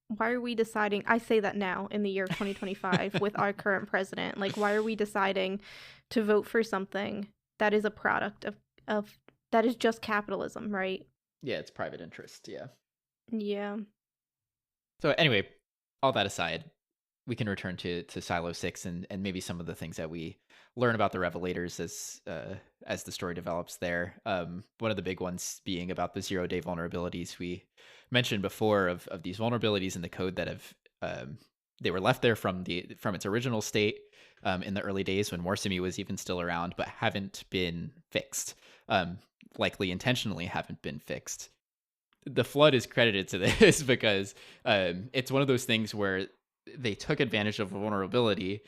why are we deciding? I say that now in the year 2025 with our current president. Like, why are we deciding to vote for something that is a product of that is just capitalism, right? Yeah, it's private interest. Yeah. Yeah. So anyway, all that aside, we can return to Silo 6 and maybe some of the things that we learn about the Revelators as the story develops there. One of the big ones being about the 0-day vulnerabilities we mentioned before, of these vulnerabilities in the code that have they were left there from its original state in the early days when Moremi was even still around, but haven't been fixed. Likely intentionally haven't been fixed. The flood is credited to this because it's one of those things where they took advantage of a vulnerability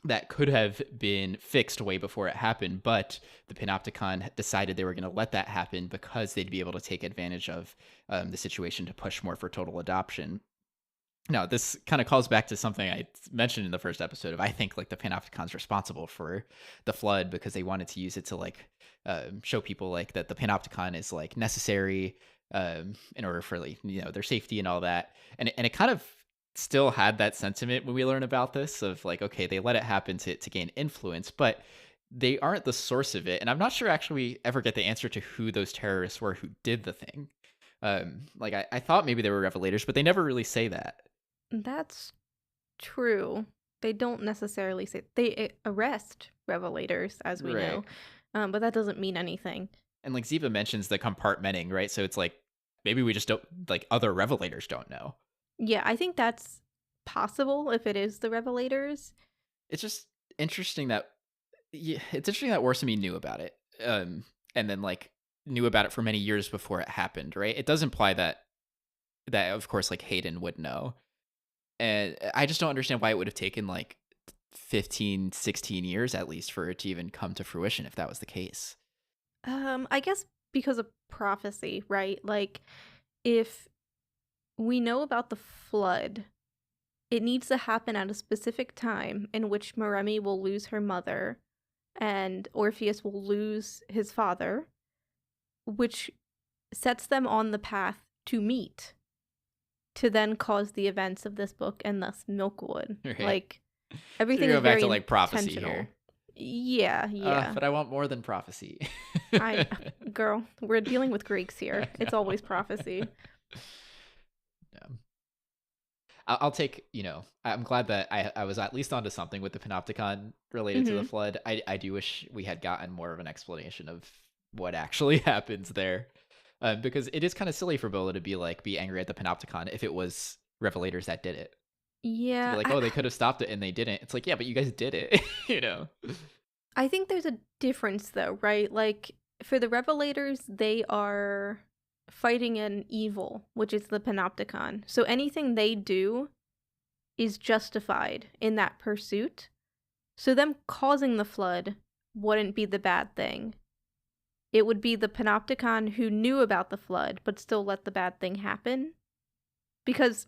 that could have been fixed way before it happened, but the Panopticon decided they were going to let that happen because they'd be able to take advantage of the situation to push more for total adoption. Now, this kind of calls back to something I mentioned in the first episode of, I think like the Panopticon's responsible for the flood because they wanted to use it to like show people like that the Panopticon is like necessary in order for like, their safety and all that. And it kind of still had that sentiment when we learn about this of like, okay, they let it happen to gain influence, but they aren't the source of it. And I'm not sure actually we ever get the answer to who those terrorists were who did the thing. Like I thought maybe they were Revelators, but they never really say that. That's true. They don't necessarily say they arrest revelators, as we Right. know, but that doesn't mean anything. And like Ziva mentions the compartmenting, right? So it's like maybe we just don't, like, other Revelators don't know. Yeah, I think that's possible if it is the revelators. It's just interesting that it's interesting that Orsami knew about it, and then like knew about it for many years before it happened, right? It does imply that of course like Hayden would know, and I just don't understand why it would have taken like 15, 16 years at least for it to even come to fruition if that was the case. I guess because of prophecy, right? Like, if we know about the flood, it needs to happen at a specific time in which Moremi will lose her mother and Orpheus will lose his father, which sets them on the path to meet, to then cause the events of this book and thus Milkwood. Right. Like, So everything you're is going back very to like prophecy intentional. here. Yeah. But I want more than prophecy. Girl, we're dealing with Greeks here. It's always prophecy. Yeah. I'll take, I'm glad that I was at least onto something with the Panopticon related to the Hmm. flood. I do wish we had gotten more of an explanation of what actually happens there. Because it is kind of silly for Bola to be angry at the Panopticon if it was Revelators that did it. To be Yeah, like, oh, they could have stopped it and they didn't. It's like, yeah, but you guys did it, you know? I think there's a difference though, right? Like for the Revelators, they are fighting an evil, which is the Panopticon. So anything they do is justified in that pursuit. So them causing the flood wouldn't be the bad thing. It would be the Panopticon who knew about the flood but still let the bad thing happen. Because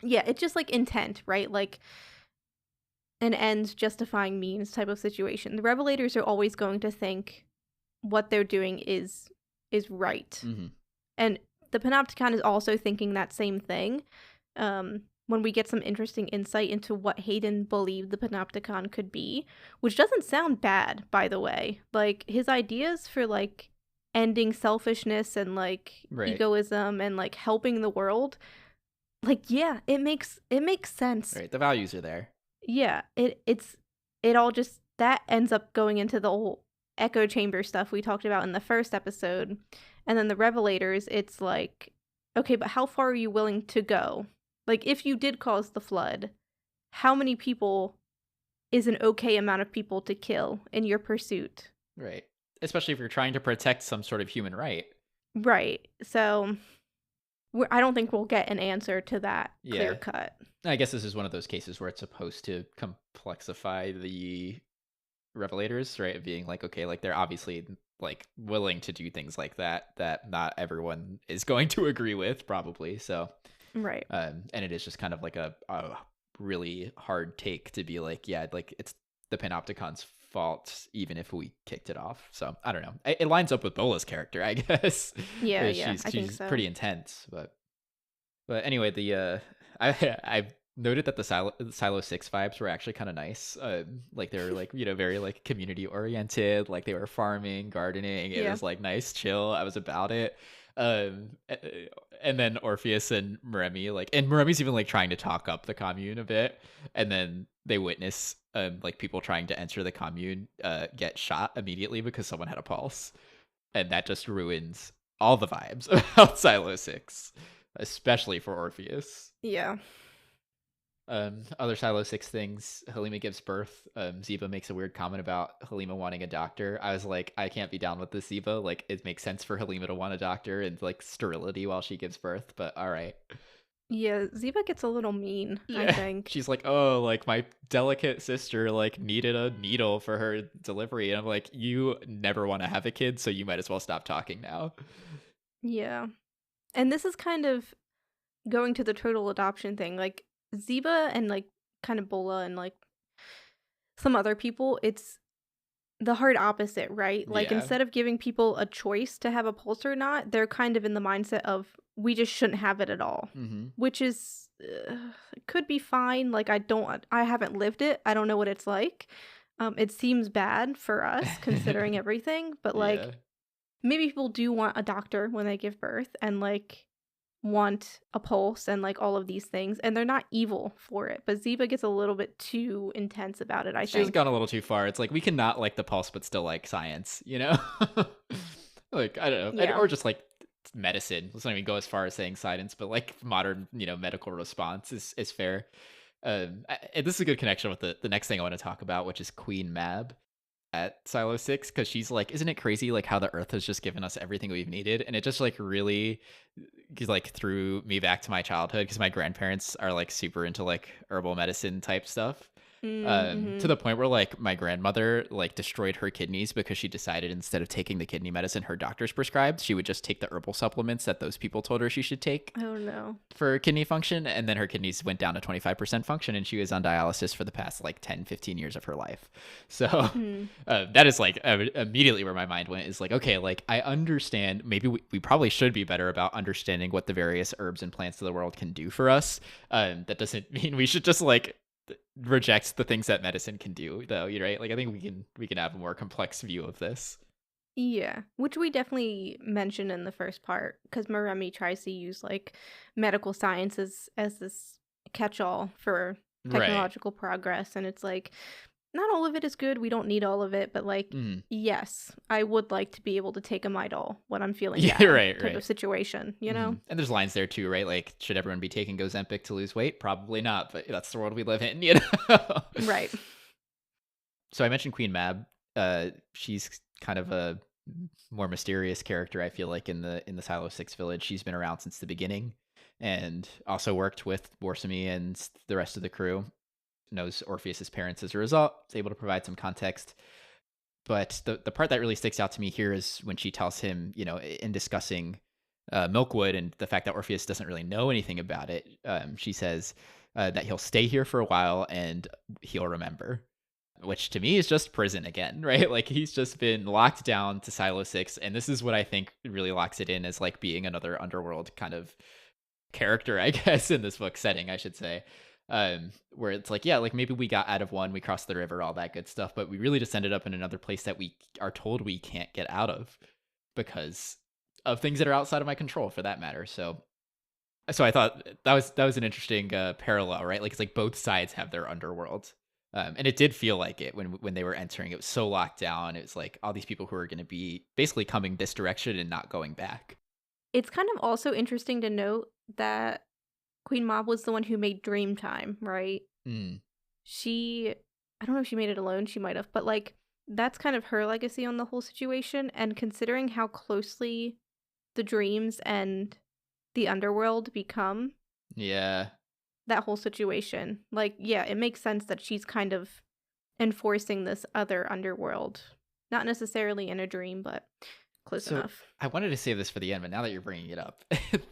yeah, it's just like intent, right? Like an ends justifying means type of situation. The Revelators are always going to think what they're doing is right. Mm-hmm. And the Panopticon is also thinking that same thing. When we get some interesting insight into what Hayden believed the Panopticon could be, which doesn't sound bad, by the way. Like his ideas for like ending selfishness and like Right. egoism and like helping the world, like yeah, it makes sense. Right. The values are there. Yeah, it all just that ends up going into the whole echo chamber stuff we talked about in the first episode. And then the Revelators, it's like, okay, but how far are you willing to go? Like if you did cause the flood, how many people is an okay amount of people to kill in your pursuit? Right. Especially if you're trying to protect some sort of human right. Right. So I don't think we'll get an answer to that clear Yeah. cut. I guess this is one of those cases where it's supposed to complexify the Revelators, right? Of being like, okay, like they're obviously like willing to do things like that not everyone is going to agree with, probably. So, Right. and it is just kind of like a really hard take to be like, yeah, like it's the Panopticon's fault, even if we kicked it off. So I don't know. It lines up with Bola's character, I guess. Yeah, she's I think she's so. pretty intense, but anyway, I noted that the Silo 6 vibes were actually kind of nice. Like they were like, very like community oriented, like they were farming, gardening. It Yeah. was like nice, chill. I was about it. And then Orpheus and Moremi, and Moremi's even like trying to talk up the commune a bit, and then they witness like people trying to enter the commune get shot immediately because someone had a pulse, and that just ruins all the vibes about Silo 6, especially for Orpheus. Yeah. Other Silo 6 things, Halima gives birth. Ziba makes a weird comment about Halima wanting a doctor. I was like, I can't be down with this, Ziba. Like, it makes sense for Halima to want a doctor and like sterility while she gives birth, but all right. Yeah, Ziba gets a little mean, I Yeah. think. She's like, oh, like my delicate sister like needed a needle for her delivery. And I'm like, you never want to have a kid, so you might as well stop talking now. Yeah. And this is kind of going to the total adoption thing. Like Ziba and like kind of Bola and like some other people, it's the hard opposite, right? Like Yeah. instead of giving people a choice to have a pulse or not, they're kind of in the mindset of we just shouldn't have it at all. Mm-hmm. Which is could be fine. Like I haven't lived it. I don't know what it's like. It seems bad for us considering everything, but Yeah. like maybe people do want a doctor when they give birth and like want a pulse and like all of these things, and they're not evil for it, but Ziba gets a little bit too intense about it, I She's think. gone a little too far. It's like we cannot like the pulse but still like science, you know? Like I don't know. Yeah. Or just like medicine. Let's not even go as far as saying science, but like modern, medical response is fair. And this is a good connection with the next thing I want to talk about, which is Queen Mab at Silo 6, because she's like, isn't it crazy like how the earth has just given us everything we've needed? And it just like really like threw me back to my childhood, because my grandparents are like super into like herbal medicine type stuff, to Mm-hmm. the point where like my grandmother like destroyed her kidneys because she decided instead of taking the kidney medicine her doctors prescribed, she would just take the herbal supplements that those people told her she should take Oh no. for kidney function. And then her kidneys went down to 25% function, and she was on dialysis for the past like 10-15 years of her life. So Mm. that is like immediately where my mind went, is like, okay, like I understand, maybe we probably should be better about understanding what the various herbs and plants of the world can do for us. That doesn't mean we should just like reject the things that medicine can do, though. You're right. Like I think we can have a more complex view of this. Yeah, which we definitely mentioned in the first part, because Moremi tries to use like medical science as this catch all for Right. technological progress, and it's like not all of it is good. We don't need all of it, but like Mm. yes, I would like to be able to take a Midol when I'm feeling Yeah, bad right, type of right. situation, you know? And there's lines there too, right? Like, should everyone be taking Ozempic to lose weight? Probably not, but that's the world we live in, you know? Right. So I mentioned Queen Mab. She's kind of a more mysterious character, I feel like, in the Silo Six village. She's been around since the beginning, and also worked with Borsamy and the rest of the crew. Knows Orpheus's parents as a result. Is able to provide some context. But the part that really sticks out to me here is when she tells him, in discussing Milkwood and the fact that Orpheus doesn't really know anything about it. She says that he'll stay here for a while and he'll remember, which to me is just prison again, right? Like he's just been locked down to Silo 6. And this is what I think really locks it in as like being another underworld kind of character, I guess, in this book setting, I should say. Where it's like, yeah, like maybe we got out of one, we crossed the river, all that good stuff, but we really just ended up in another place that we are told we can't get out of because of things that are outside of my control, for that matter. So I thought that was an interesting parallel, right? Like it's like both sides have their underworld. And it did feel like it when they were entering. It was so locked down. It was like all these people who are going to be basically coming this direction and not going back. It's kind of also interesting to note that Queen Mob was the one who made Dreamtime, right? Mm, She, I don't know if she made it alone, she might have, but like that's kind of her legacy on the whole situation. And considering how closely the dreams and the underworld become, yeah. that whole situation, like, yeah, it makes sense that she's kind of enforcing this other underworld. Not necessarily in a dream, but close So enough. I wanted to save this for the end, but now that you're bringing it up,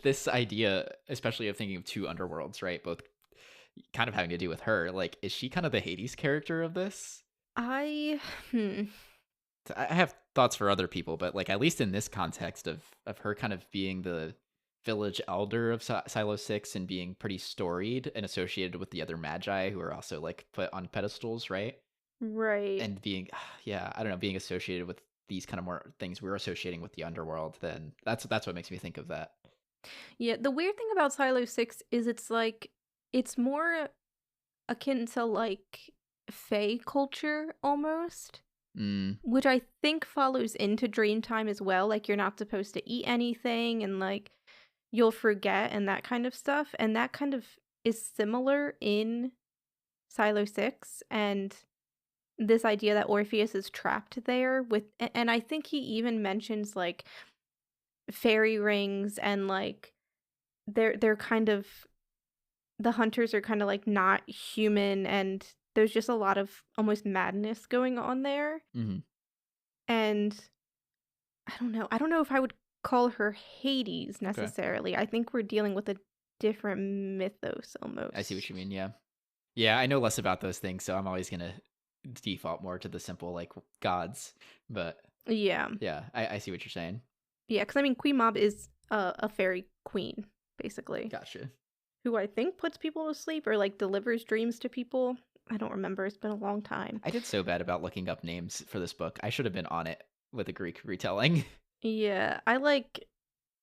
this idea, especially of thinking of two underworlds, right? Both kind of having to do with her. Like, is she kind of the Hades character of this? I, hmm. I have thoughts for other people, but like at least in this context of her kind of being the village elder of Silo 6 and being pretty storied and associated with the other magi who are also like put on pedestals, right? Right. And being yeah, I don't know, being associated with these kind of more things we're associating with the underworld, then that's what makes me think of that. Yeah, the weird thing about Silo 6 is it's like, it's more akin to like Fae culture almost, Mm, which I think follows into Dreamtime as well. Like, you're not supposed to eat anything and like you'll forget and that kind of stuff. And that kind of is similar in Silo 6. And this idea that Orpheus is trapped there with, and I think he even mentions like fairy rings and like they're kind of, the hunters are kind of like not human, and there's just a lot of almost madness going on there. hmm And I don't know if I would call her Hades Okay. necessarily. I think we're dealing with a different mythos I see what almost. you mean, yeah. Yeah, I know less about those things, so I'm always gonna default more to the simple like gods. But Yeah. yeah, I see what you're saying. Yeah, because I mean, Queen Mob is a fairy queen, basically, Gotcha. who I think puts people to sleep or like delivers dreams to people. I don't remember. It's been a long time. I did so bad about looking up names for this book. I should have been on it with a Greek retelling. Yeah, I like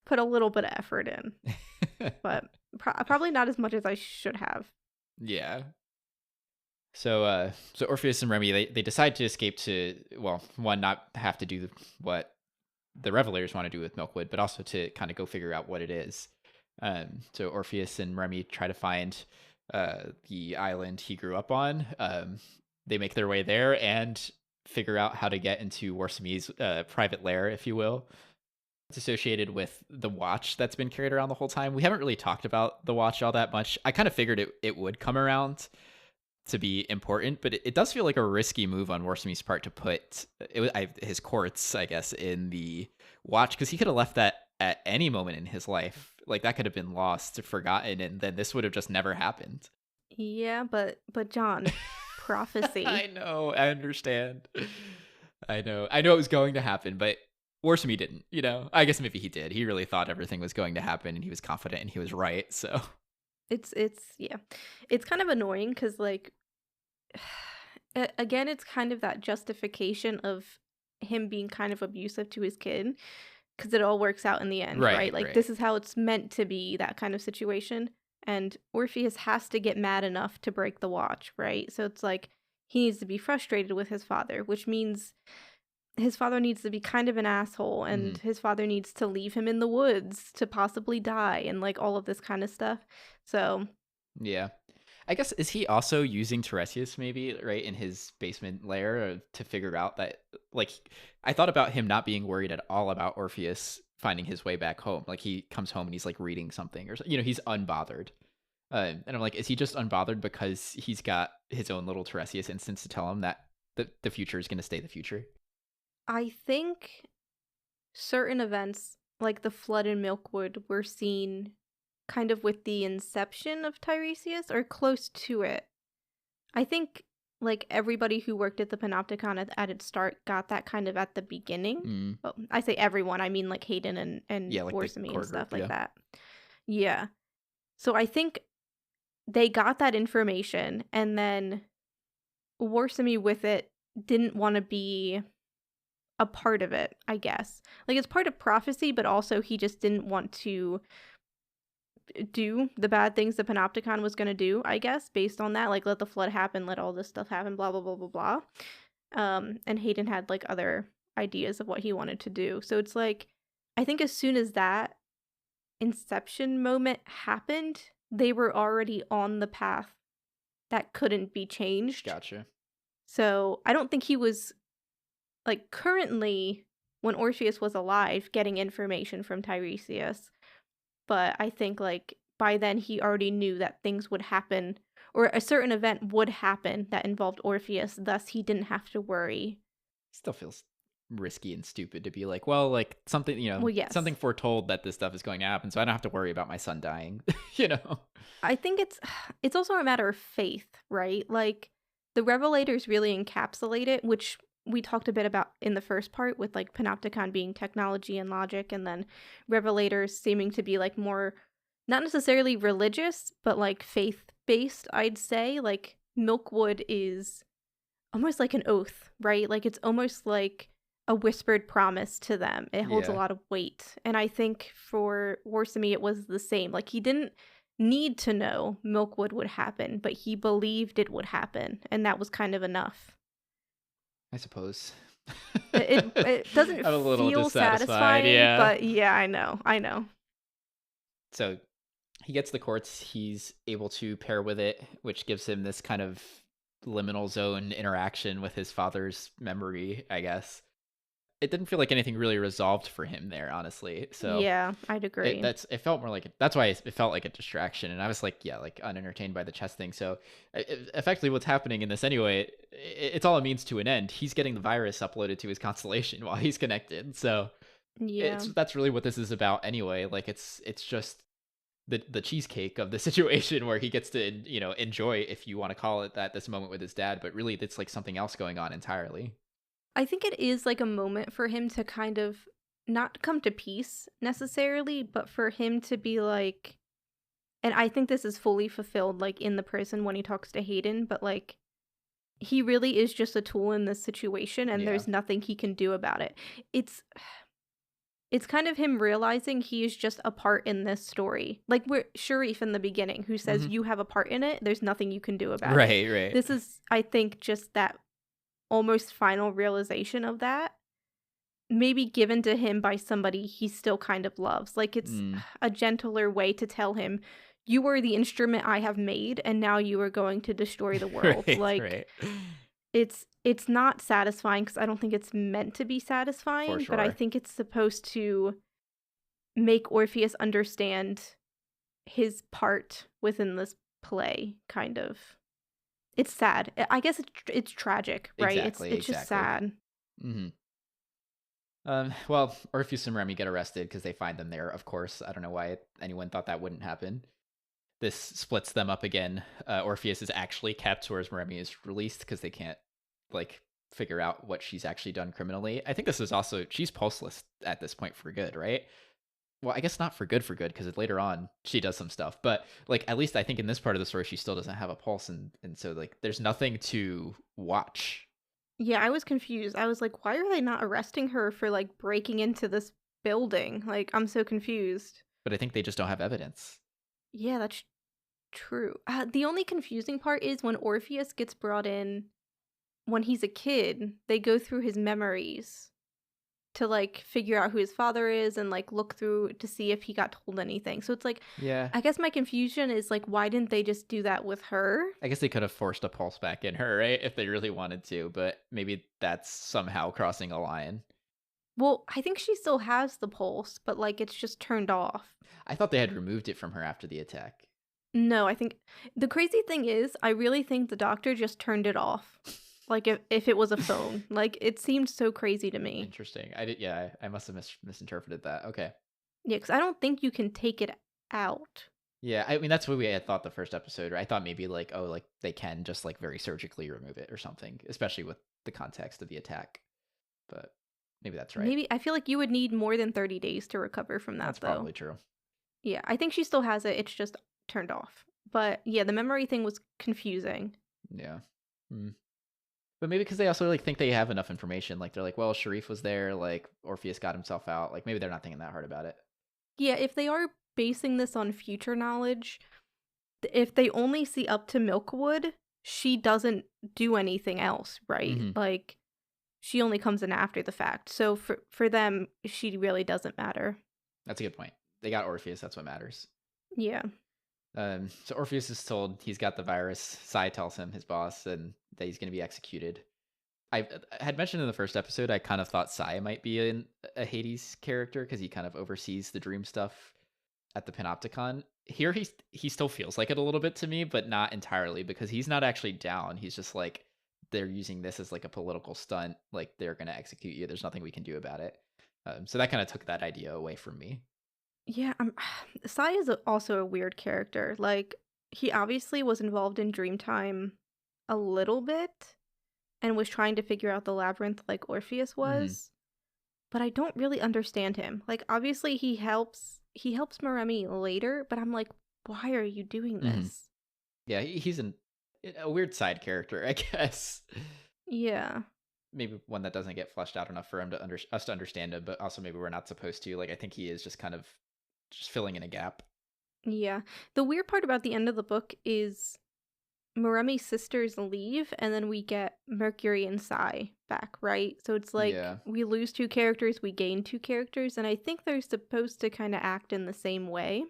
put a little bit of effort in, but probably not as much as I should have. Yeah. So Orpheus and Remy they decide to escape to, well, one, not have to do what the Revelators want to do with Milkwood, but also to kind of go figure out what it is. So Orpheus and Remy try to find the island he grew up on. They make their way there and figure out how to get into Warsame's private lair, if you will. It's associated with the watch that's been carried around the whole time. We haven't really talked about the watch all that much. I kind of figured it would come around to be important, but it does feel like a risky move on Warsame's part to put his quartz, I guess, in the watch, because he could have left that at any moment in his life. Like that could have been lost, forgotten, and then this would have just never happened. Yeah, but John, I prophecy. know, I understand. I know it was going to happen, but Warsame didn't. I guess maybe he did. He really thought everything was going to happen, and he was confident, and he was right. So It's yeah, it's kind of annoying because like again, it's kind of that justification of him being kind of abusive to his kid because it all works out in the end, right, right? Like right. this is how it's meant to be, that kind of situation. and Orpheus has to get mad enough to break the watch, right? So it's like he needs to be frustrated with his father, which means his father needs to be kind of an asshole, and Hmm. his father needs to leave him in the woods to possibly die, and like all of this kind of stuff. So Yeah. I guess, is he also using Tiresias maybe, right, in his basement lair to figure out that, like, I thought about him not being worried at all about Orpheus finding his way back home. Like, he comes home and he's like reading something, or he's unbothered. And I'm like, is he just unbothered because he's got his own little Tiresias instance to tell him that the future is going to stay the future? I think certain events, like the flood in Milkwood, were seen kind of with the inception of Tiresias or close to it. I think like everybody who worked at the Panopticon at its start got that kind of at the beginning. Mm. Well, I say everyone, I mean like Hayden and Yeah, like the Orsamy and core stuff group. like Yeah. that. Yeah. So I think they got that information, and then Warsamy with it didn't want to be a part of it, I guess. Like it's part of prophecy, but also he just didn't want to do the bad things the Panopticon was going to do, I guess, based on that. Like let the flood happen, let all this stuff happen, blah blah blah blah blah. And Hayden had like other ideas of what he wanted to do. So it's like I think as soon as that inception moment happened, they were already on the path that couldn't be changed. Gotcha. So I don't think he was like currently when Orpheus was alive getting information from Tiresias, but I think like by then he already knew that things would happen or a certain event would happen that involved Orpheus, thus he didn't have to worry. Still feels risky and stupid to be like, well, like something, Well, yes. something foretold that this stuff is going to happen, so I don't have to worry about my son dying. you know? I think it's also a matter of faith, right? Like the Revelators really encapsulate it, which we talked a bit about in the first part with like Panopticon being technology and logic, and then Revelators seeming to be like more not necessarily religious, but like faith based, I'd say. Like Milkwood is almost like an oath, right? Like it's almost like a whispered promise to them. It holds a Yeah. lot of weight. And I think for Warsamy it was the same. Like he didn't need to know Milkwood would happen, but he believed it would happen, and that was kind of enough. I suppose. It doesn't I'm a little feel dissatisfied. satisfying, Yeah. but yeah, I know. I know. So he gets the quartz. He's able to pair with it, which gives him this kind of liminal zone interaction with his father's memory, I guess. It didn't feel like anything really resolved for him there, honestly. So Yeah, I'd agree. it felt more like that's why it felt like a distraction, and I was like, yeah, like unentertained by the chess thing. So effectively, what's happening in this anyway? It's all a means to an end. He's getting the virus uploaded to his constellation while he's connected. So Yeah. that's really what this is about anyway. Like it's just the cheesecake of the situation where he gets to enjoy, if you want to call it that, this moment with his dad, but really it's like something else going on entirely. I think it is like a moment for him to kind of not come to peace necessarily, but for him to be like, and I think this is fully fulfilled like in the prison when he talks to Hayden, but like he really is just a tool in this situation and Yeah. there's nothing he can do about it. It's it's kind of him realizing he is just a part in this story. Like we're Sharif in the beginning who says Hmm. you have a part in it, there's nothing you can do about it. Right. This is I think just that almost final realization of that, maybe given to him by somebody he still kind of loves. Like it's Mm. a gentler way to tell him, you are the instrument I have made and now you are going to destroy the world. Like Right. it's not satisfying because I don't think it's meant to be For satisfying, but I sure. think it's supposed to make Orpheus understand his part within this play kind of. It's sad. I guess it's tragic, right? It's just Exactly. sad. Hmm. Well, Orpheus and Remy get arrested because they find them there, of course. I don't know why anyone thought that wouldn't happen. This splits them up again. Orpheus is actually kept, whereas Moremi is released because they can't like figure out what she's actually done criminally. I think this is also, she's pulseless at this point for good, right? Well, I guess not for good because later on she does some stuff, but like at least I think in this part of the story she still doesn't have a pulse, and so like there's nothing to watch. Yeah, I was confused. I was like, why are they not arresting her for like breaking into this building? Like, I'm so confused. But I think they just don't have evidence. Yeah, that's True. The only confusing part is when Orpheus gets brought in when he's a kid, they go through his memories to like figure out who his father is and like look through to see if he got told anything. So it's like, Yeah. I guess my confusion is like, why didn't they just do that with her? I guess they could have forced a pulse back in her, right? If they really wanted to, but maybe that's somehow crossing a line. Well, I think she still has the pulse, but like it's just turned off. I thought they had removed it from her after the attack. No, I think the crazy thing is, I really think the doctor just turned it off. Like if it was a phone. Like it seemed so crazy to me. Interesting. I must have misinterpreted that. Okay. Yeah, because I don't think you can take it out. Yeah, I mean that's what we had thought the first episode. Right? I thought maybe like, oh, like they can just like very surgically remove it or something, especially with the context of the attack. But maybe that's right. Maybe I feel like you would need more than 30 days to recover from that, That's though. probably true. Yeah, I think she still has it. It's just turned off. But yeah, the memory thing was confusing. Yeah. But maybe because they also like think they have enough information. Like they're like, well, Sharif was there. Like Orpheus got himself out. Like maybe they're not thinking that hard about it. Yeah, if they are basing this on future knowledge, if they only see up to Milkwood, she doesn't do anything else, right? Mhm. Like she only comes in after the fact. So for them, she really doesn't matter. That's a good point. They got Orpheus. That's what matters. Yeah. So Orpheus is told he's got the virus. Sai tells him, his boss, and that he's going to be executed. I had mentioned in the first episode, I kind of thought Sai might be a Hades character because he kind of oversees the dream stuff at the Panopticon. Here, he still feels like it a little bit to me, but not entirely because he's not actually down. He's just like, they're using this as like a political stunt. Like they're going to execute you. There's nothing we can do about it. So that kind of took that idea away from me. Yeah, Sai is also a weird character. Like, he obviously was involved in Dreamtime a little bit and was trying to figure out the labyrinth like Orpheus was, but I don't really understand him. Like, obviously he helps Moremi later, but I'm like, why are you doing this? Yeah, he's a weird side character, I guess. Yeah. Maybe one that doesn't get fleshed out enough for him to us to understand him, but also maybe we're not supposed to. Like, I think he is just kind of just filling in a gap. Yeah. The weird part about the end of the book is Moremi's sisters leave, and then we get Mercury and Sai back, right? So it's like we lose 2 characters, we gain 2 characters, and I think they're supposed to kind of act in the same way.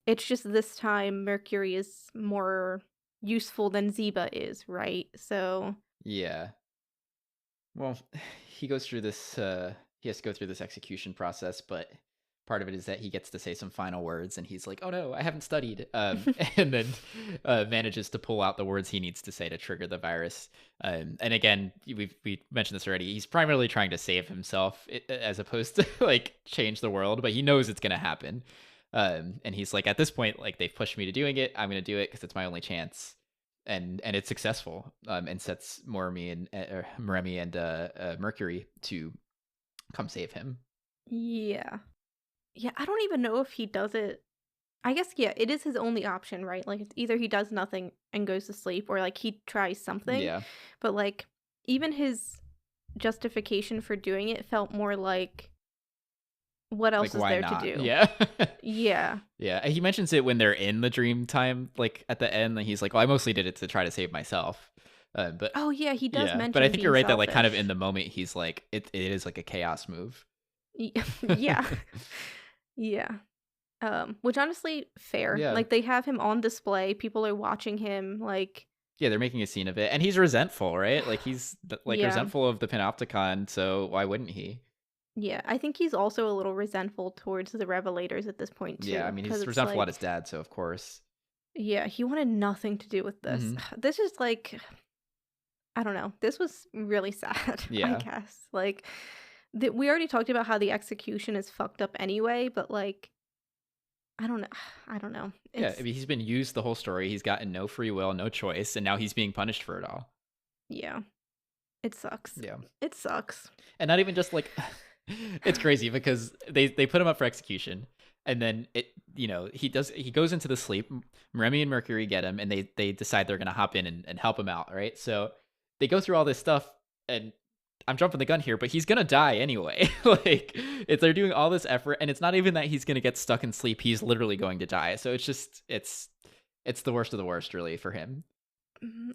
It's just this time Mercury is more useful than Zeba is, right? So yeah. Well, he goes through this. He has to go through this execution process, but part of it is that he gets to say some final words, and he's like, "Oh no, I haven't studied," and then manages to pull out the words he needs to say to trigger the virus. And again, we mentioned this already. He's primarily trying to save himself as opposed to like change the world, but he knows it's going to happen. And he's like, at this point, like they've pushed me to doing it. I'm going to do it because it's my only chance. And it's successful. And sets Moremi and Mercury to come save him. Yeah. Yeah, I don't even know if he does it. I guess, yeah, it is his only option, right? Like, it's either he does nothing and goes to sleep, or, like, he tries something. Yeah. But, like, even his justification for doing it felt more like, what else is there to do? Yeah. Yeah. Yeah. He mentions it when they're in the dream time, like, at the end. And he's like, well, I mostly did it to try to save myself. But oh, yeah, he does mention but I think you're right selfish. that, like, kind of in the moment, he's like, it is, like, a chaos move. Yeah. Yeah. Which honestly, fair. Yeah. Like, they have him on display. People are watching him. Like, yeah, they're making a scene of it, and he's resentful, right? Like he's like resentful of the Panopticon. So why wouldn't he? Yeah, I think he's also a little resentful towards the Revelators at this point too. Yeah, I mean he's resentful at his dad, so of course. Yeah, he wanted nothing to do with this. This is like, I don't know. This was really sad. Yeah. I guess like. We already talked about how the execution is fucked up anyway, but like, I don't know. Yeah, I mean, he's been used the whole story. He's gotten no free will, no choice, and now he's being punished for it all. Yeah, it sucks. Yeah, it sucks. And not even just like, it's crazy because they put him up for execution, and then he goes into the sleep. Moremi and Mercury get him, and they decide they're gonna hop in and help him out, right? So they go through all this stuff, and I'm jumping the gun here, but he's gonna die anyway. Like, they're doing all this effort, and it's not even that he's gonna get stuck in sleep. He's literally going to die. So it's It's the worst of the worst, really, for him.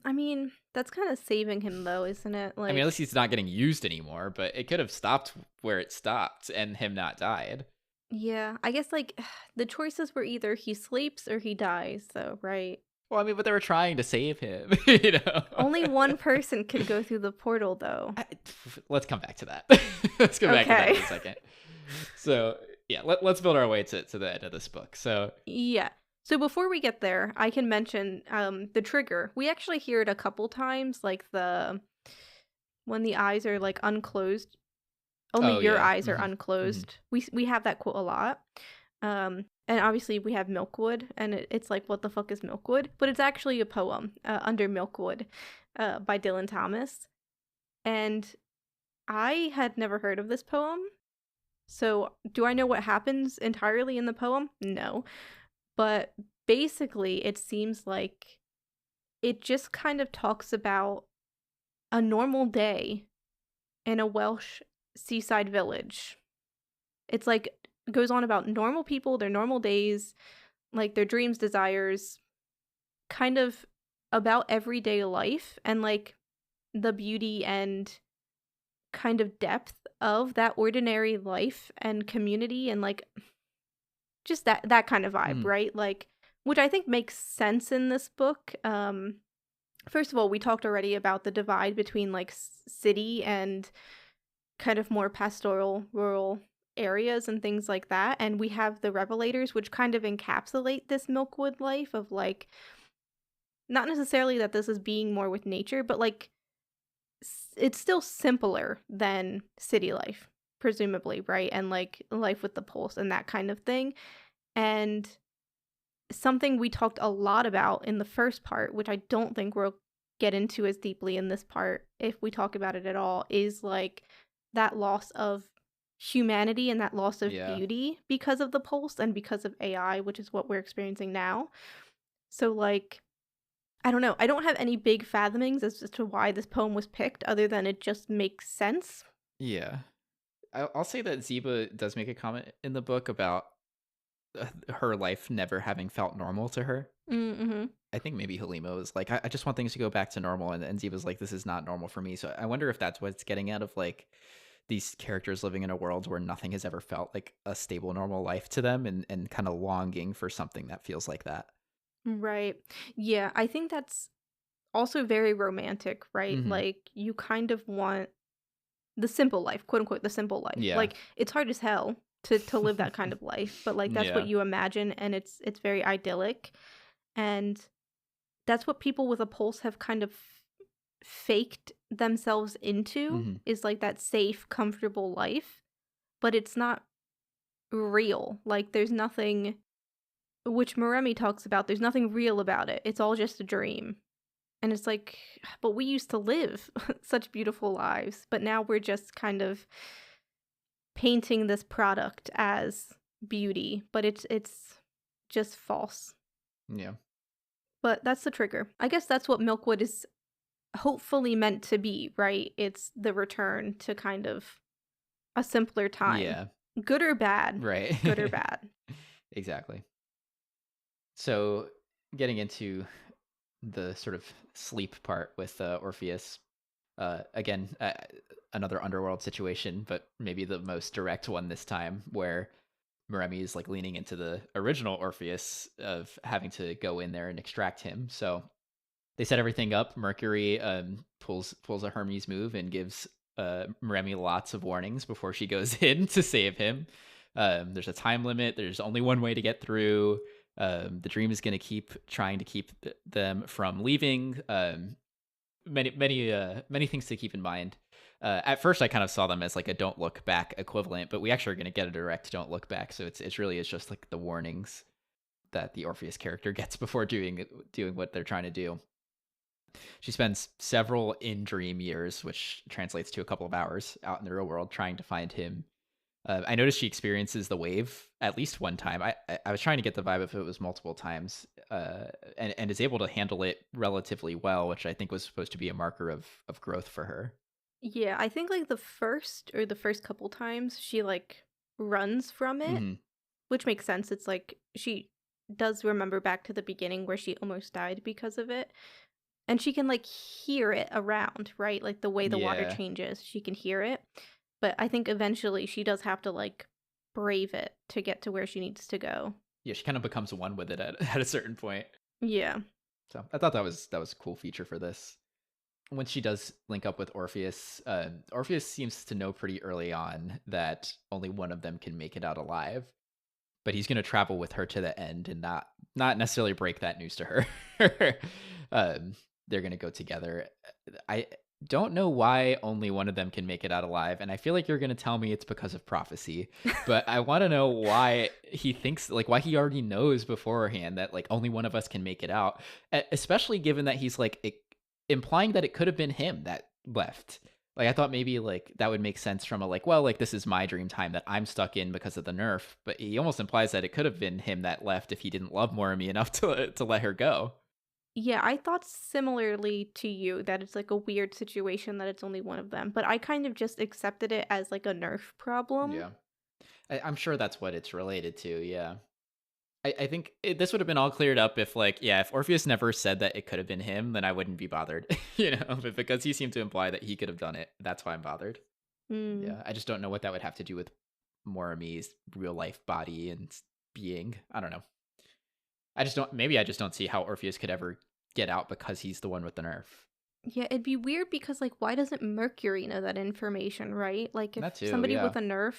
I mean, that's kind of saving him though, isn't it? I mean, at Like, least he's not getting used anymore, but it could have stopped where it stopped and him not died. yeah, I guess like the choices were either he sleeps or he dies, though, right? Well, I mean, but they were trying to save him, you know? Only one person could go through the portal, though. I- let's come back to that. Let's come back to that Okay. in a second. So, yeah, let's build our way to the end of this book. So, Yeah. So before we get there, I can mention the trigger. We actually hear it a couple times, like the when the eyes are like unclosed. Only oh, your yeah. eyes are Hmm. unclosed. We have that quote a lot. And obviously we have Milkwood, and it's like, what the fuck is Milkwood? But it's actually a poem, Under Milkwood, by Dylan Thomas. And I had never heard of this poem. So do I know what happens entirely in the poem? No. But basically, it seems like it just kind of talks about a normal day in a Welsh seaside village. It's like goes on about normal people, their normal days, like their dreams, desires, kind of about everyday life and like the beauty and kind of depth of that ordinary life and community and like just that kind of vibe, Hmm. right? Like which I think makes sense in this book. First of all, we talked already about the divide between like city and kind of more pastoral rural areas and things like that, and we have the revelators which kind of encapsulate this Milkwood life of like not necessarily that this is being more with nature, but like it's still simpler than city life presumably, right? And like life with the pulse and that kind of thing. And something we talked a lot about in the first part, which I don't think we'll get into as deeply in this part if we talk about it at all, is like that loss of humanity and that loss of Yeah. beauty because of the pulse and because of AI, which is what we're experiencing now. So like I don't know. I don't have any big fathomings as to why this poem was picked other than it just makes sense. Yeah. I'll say that Zeba does make a comment in the book about her life never having felt normal to her. Mm-hmm. I think maybe Halima was like, I just want things to go back to normal. And Zeba's like, this is not normal for me. So I wonder if that's what it's getting out of like these characters living in a world where nothing has ever felt like a stable, normal life to them and kind of longing for something that feels like that. Right. Yeah, I think that's also very romantic, right? Hmm. Like you kind of want the simple life, quote unquote, the simple life. Yeah. Like it's hard as hell to live that kind of life, but like that's what Yeah. you imagine and it's very idyllic. And that's what people with a pulse have kind of faked themselves into Hmm. is like that safe, comfortable life, but it's not real. Like there's nothing which Moremi talks about, there's nothing real about it. It's all just a dream. And it's like, but we used to live such beautiful lives, but now we're just kind of painting this product as beauty, but it's just false. Yeah. But that's the trigger. I guess that's what Milkwood is hopefully meant to be, right? It's the return to kind of a simpler time. Yeah. Good or bad? Right. Good or bad? Exactly. So getting into the sort of sleep part with Orpheus, again, another underworld situation, but maybe the most direct one this time, where Moremi is like leaning into the original Orpheus of having to go in there and extract him. So they set everything up. Mercury pulls a Hermes move and gives Moremi lots of warnings before she goes in to save him. There's a time limit. There's only one way to get through. The dream is going to keep trying to keep them from leaving. Many things to keep in mind. At first, I kind of saw them as like a "don't look back" equivalent, but we actually are going to get a direct "don't look back." So it's really is just like the warnings that the Orpheus character gets before doing what they're trying to do. She spends several in dream years, which translates to a couple of hours out in the real world, trying to find him. I noticed she experiences the wave at least one time. I was trying to get the vibe if it was multiple times, and is able to handle it relatively well, which I think was supposed to be a marker of growth for her. Yeah, I think like the first couple times she like runs from it, Hmm. which makes sense. It's like does remember back to the beginning where she almost died because of it. And she can, like, hear it around, right? Like, the way the water Yeah. changes, she can hear it. But I think eventually she does have to, like, brave it to get to where she needs to go. Yeah, she kind of becomes one with it at, at a certain point. Yeah. So I thought that was a cool feature for this. When she does link up with Orpheus, Orpheus seems to know pretty early on that only one of them can make it out alive. But he's going to travel with her to the end and not necessarily break that news to her. They're going to go together. I don't know why only one of them can make it out alive, and I feel like you're going to tell me it's because of prophecy, but I want to know why he thinks, like, why he already knows beforehand that, like, only one of us can make it out, especially given that he's like implying that it could have been him that left. Like, I thought maybe, like, that would make sense from a, like, well, like, this is my dream time that I'm stuck in because of the nerf. But he almost implies that it could have been him that left if he didn't love Moremi enough to let her go. Yeah, I thought similarly to you that it's, like, a weird situation that it's only one of them, but I kind of just accepted it as, like, a nerf problem. Yeah. I'm sure that's what it's related to, yeah. I think this would have been all cleared up if, like, yeah, if Orpheus never said that it could have been him, then I wouldn't be bothered, you know? But because he seemed to imply that he could have done it, that's why I'm bothered. Mm. Yeah, I just don't know what that would have to do with Moremi's real life body and being. I don't know. Maybe I just don't see how Orpheus could ever get out because he's the one with the nerf. Yeah, it'd be weird because, like, why doesn't Mercury know that information, right? Like, if That too, somebody yeah. with a nerf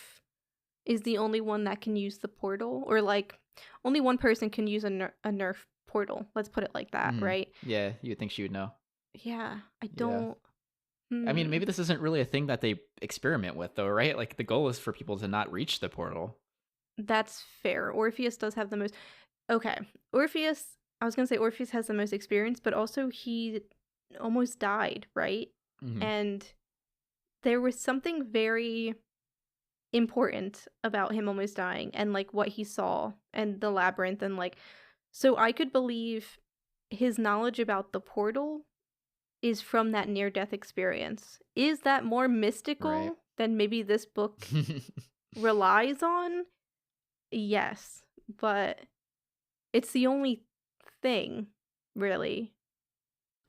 is the only one that can use the portal, or, like, only one person can use a nerf portal. Let's put it like that, Hmm. right? Yeah, you would think she would know. Yeah, I Yeah. don't. I mean, Hmm. maybe this isn't really a thing that they experiment with, though, right? Like, the goal is for people to not reach the portal. That's fair. Orpheus does have the most. Okay, Orpheus. I was gonna say Orpheus has the most experience, but also he almost died, right? Hmm. And there was something very important about him almost dying and like what he saw and the labyrinth and like so I could believe his knowledge about the portal is from that near death experience. Is that more Right. mystical than maybe this book relies on? Yes, but it's the only thing really.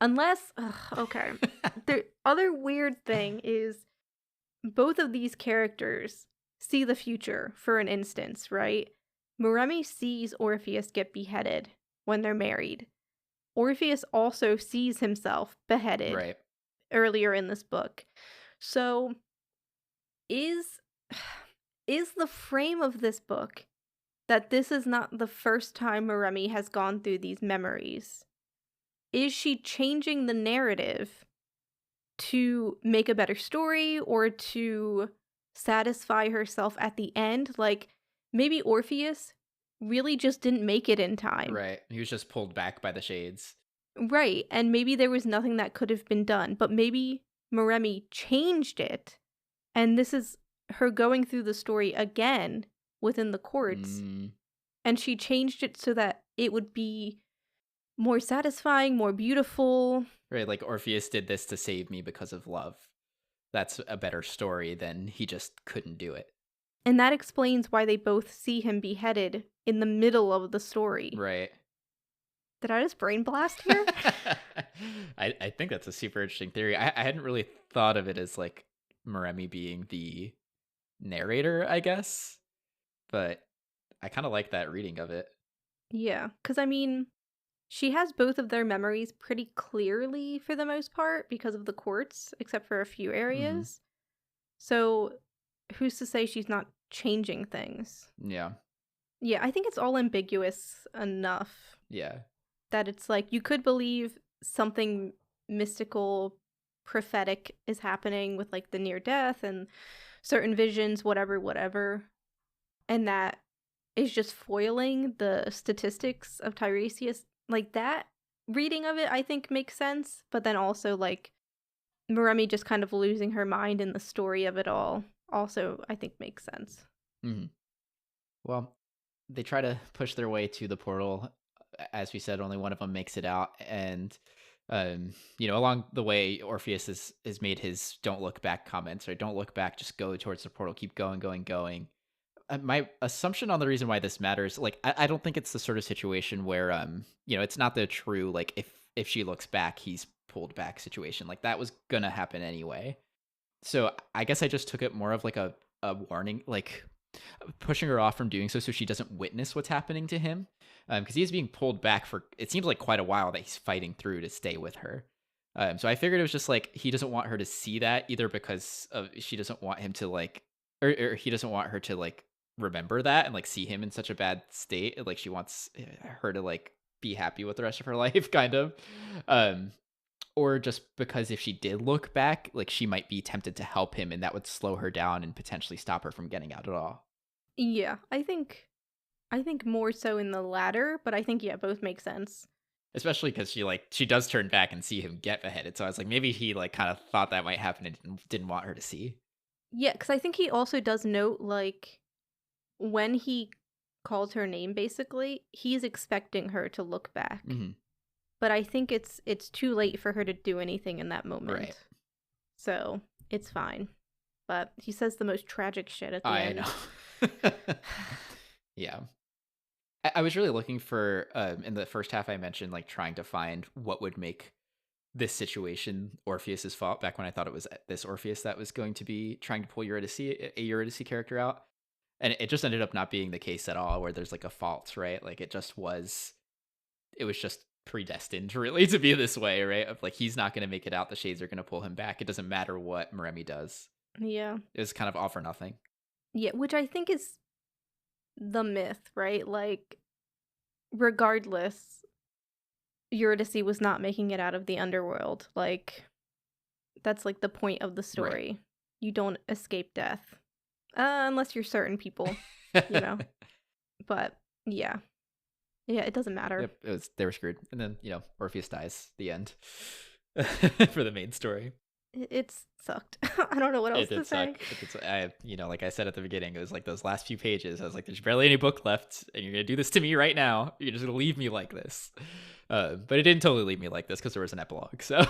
Unless okay. The other weird thing is both of these characters see the future for an instance, right? Moremi sees Orpheus get beheaded when they're married. Orpheus also sees himself beheaded Right. earlier in this book. So is is the frame of this book that this is not the first time Moremi has gone through these memories? Is she changing the narrative to make a better story or to satisfy herself at the end? Like, maybe Orpheus really just didn't make it in time. Right. He was just pulled back by the shades. Right, and maybe there was nothing that could have been done, but maybe Moremi changed it, and this is her going through the story again within the courts, Mm, and she changed it so that it would be more satisfying, more beautiful. right. Like, Orpheus did this to save me because of love. That's a better story than he just couldn't do it. And that explains why they both see him beheaded in the middle of the story. Right. Did I just brain blast here? I think that's a super interesting theory. I hadn't really thought of it as, like, Moremi being the narrator, I guess, but I kind of like that reading of it. Yeah, because I mean, she has both of their memories pretty clearly for the most part because of the courts, except for a few Hmm. areas. So, who's to say she's not changing things? Yeah. Yeah, I think it's all ambiguous enough Yeah. that it's like you could believe something mystical, prophetic is happening with like the near death and certain visions, whatever, whatever. And that is just foiling the statistics of Tiresias. Like that reading of it, I think makes sense. But then also like Moremi just kind of losing her mind in the story of it all also, I think makes sense. Hmm. Well, they try to push their way to the portal. As we said, only one of them makes it out, and along the way, Orpheus has made his "don't look back" comments, or "don't look back, just go towards the portal, keep going, going, going." my assumption on the reason why this matters, like, I don't think it's the sort of situation where, it's not the true, like, if she looks back, he's pulled back situation. Like, that was gonna happen anyway. So I guess I just took it more of like a warning, like pushing her off from doing so she doesn't witness what's happening to him. Because he is being pulled back for, it seems like quite a while that he's fighting through to stay with her. So I figured it was just like he doesn't want her to see that, either because she doesn't want him to like, or he doesn't want her to like remember that and like see him in such a bad state. Like she wants her to like be happy with the rest of her life, kind of. Um, or just because if she did look back, like she might be tempted to help him and that would slow her down and potentially stop her from getting out at all. Yeah, I think more so in the latter, but I think yeah, both make sense. Especially because she does turn back and see him get beheaded. So I was like, maybe he like kind of thought that might happen and didn't want her to see. Yeah, because I think he also does note like when he calls her name, basically, he's expecting her to look back. Mm-hmm. But I think it's too late for her to do anything in that moment. Right. So it's fine. But he says the most tragic shit at the I end. know. Yeah. I was really looking for, in the first half I mentioned, like trying to find what would make this situation Orpheus's fault, back when I thought it was this Orpheus that was going to be trying to pull Eurydice, a Eurydice character out. And it just ended up not being the case at all, where there's like a fault, right? Like it was just predestined really to be this way, right? Of like, he's not going to make it out. The shades are going to pull him back. It doesn't matter what Moremi does. Yeah. It was kind of all for nothing. Yeah, which I think is the myth, right? Like, regardless, Eurydice was not making it out of the underworld. Like, that's like the point of the story. Right. You don't escape death. Unless you're certain people, you know? But yeah. Yeah, it doesn't matter. Yep, they were screwed. And then, Orpheus dies, the end. For the main story. It's sucked. I don't know what else It to did say. suck. Like I said at the beginning, it was like those last few pages. I was like, there's barely any book left, and you're gonna do this to me right now. You're just gonna leave me like this. But it didn't totally leave me like this because there was an epilogue. So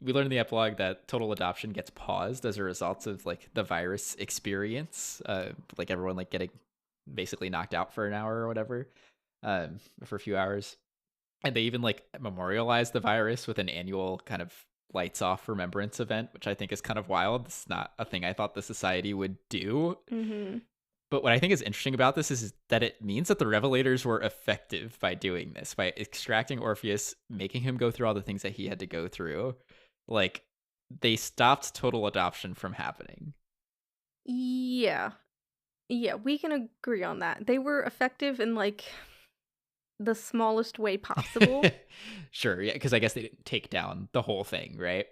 we learned in the epilogue that total adoption gets paused as a result of like the virus experience. Like everyone like getting basically knocked out for an hour or whatever, for a few hours. And they even like memorialize the virus with an annual kind of lights off remembrance event, which I think is kind of wild. It's not a thing I thought the society would do. Mm-hmm. But what I think is interesting about this is that it means that the Revelators were effective by doing this, by extracting Orpheus, making him go through all the things that he had to go through. Like, they stopped total adoption from happening. Yeah. Yeah, we can agree on that. They were effective in, like, the smallest way possible. Sure, yeah, because I guess they didn't take down the whole thing, right?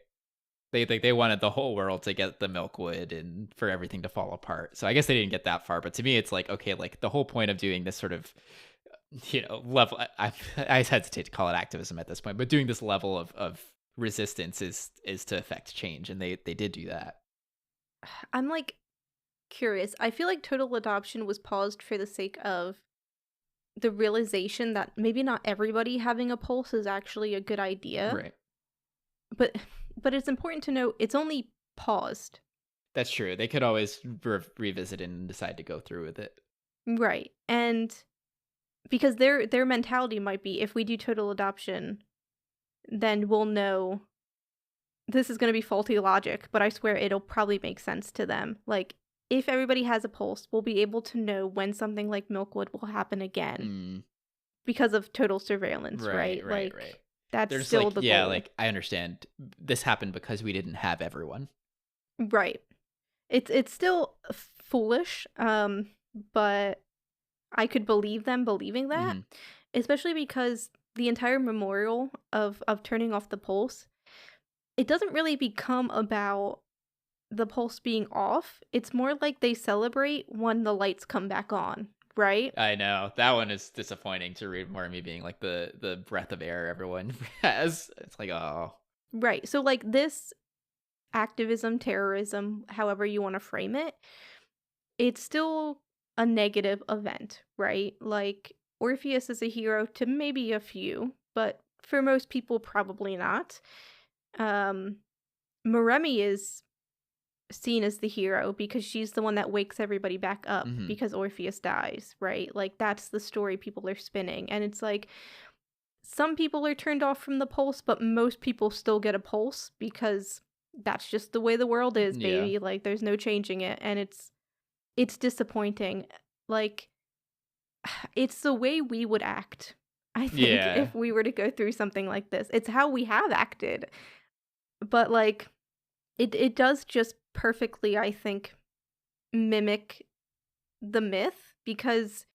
They wanted the whole world to get the Milkwood and for everything to fall apart. So I guess they didn't get that far. But to me, it's like, okay, like the whole point of doing this sort of, level. I hesitate to call it activism at this point, but doing this level of resistance is to affect change, and they did do that. I'm, like, curious. I feel like total adoption was paused for the sake of the realization that maybe not everybody having a pulse is actually a good idea. Right. But it's important to note it's only paused. That's true. They could always revisit and decide to go through with it. Right. And because their mentality might be, if we do total adoption, then we'll know this is going to be faulty logic, but I swear it'll probably make sense to them. Like, if everybody has a pulse, we'll be able to know when something like Milkwood will happen again because of total surveillance, right? Right. That's There's still like, the yeah, goal. like I understand this happened because we didn't have everyone. Right. It's still foolish, but I could believe them believing that, especially because the entire memorial of turning off the pulse, it doesn't really become about the pulse being off. It's more like they celebrate when the lights come back on, right? I know. That one is disappointing to read more of me being like the breath of air everyone has. It's like, oh. Right. So like this activism, terrorism, however you want to frame it, it's still a negative event, right? Like Orpheus is a hero to maybe a few, but for most people probably not. Moremi is seen as the hero because she's the one that wakes everybody back up Hmm. because Orpheus dies, right? Like, that's the story people are spinning. And it's like, some people are turned off from the pulse, but most people still get a pulse because that's just the way the world is, Yeah. baby. Like, there's no changing it. And it's disappointing. Like, it's the way we would act, I think, Yeah. if we were to go through something like this. It's how we have acted. But like, it does just perfectly, I think, mimic the myth, because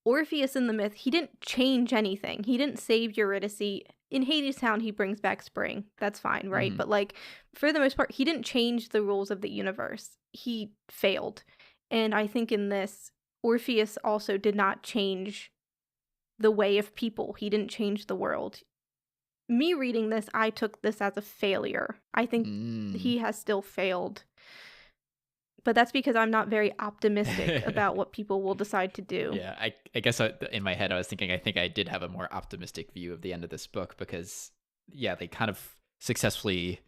Orpheus in the myth, he didn't change anything. He didn't save Eurydice. In Hades Town, he brings back spring. That's fine, right? Hmm. But like, for the most part, he didn't change the rules of the universe. He failed. And I think in this, Orpheus also did not change the way of people. He didn't change the world. Me reading this, I took this as a failure. I think Mm. he has still failed. But that's because I'm not very optimistic about what people will decide to do. Yeah, I guess in my head I was thinking I think I did have a more optimistic view of the end of this book because yeah, they kind of successfully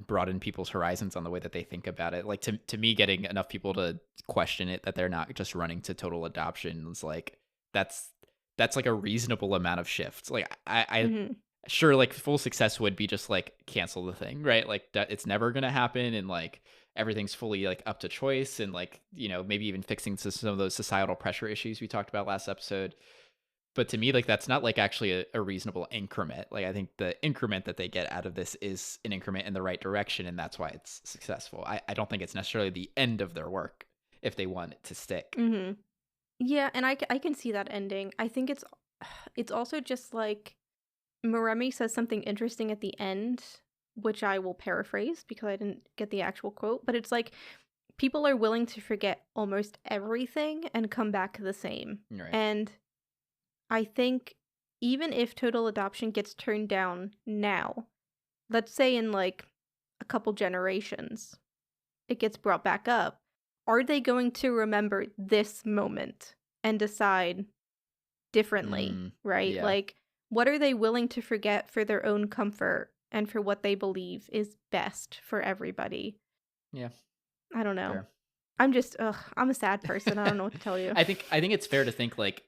broaden people's horizons on the way that they think about it. Like to me, getting enough people to question it that they're not just running to total adoption is like that's that's like a reasonable amount of shift. Like I Hmm. sure like full success would be just like cancel the thing, right? Like that it's never gonna happen and like everything's fully like up to choice and like maybe even fixing some of those societal pressure issues we talked about last episode. But to me, like that's not like actually a reasonable increment. Like I think the increment that they get out of this is an increment in the right direction, and that's why it's successful. I don't think it's necessarily the end of their work if they want it to stick. Hmm. Yeah, and I can see that ending. I think it's also just like Moremi says something interesting at the end, which I will paraphrase because I didn't get the actual quote, but it's like people are willing to forget almost everything and come back the same. Right. And I think even if total adoption gets turned down now, let's say in like a couple generations, it gets brought back up, are they going to remember this moment and decide differently, Mm, right? yeah. Like, what are they willing to forget for their own comfort and for what they believe is best for everybody? Yeah. I don't know. Fair. I'm a sad person. I don't know what to tell you. I think it's fair to think like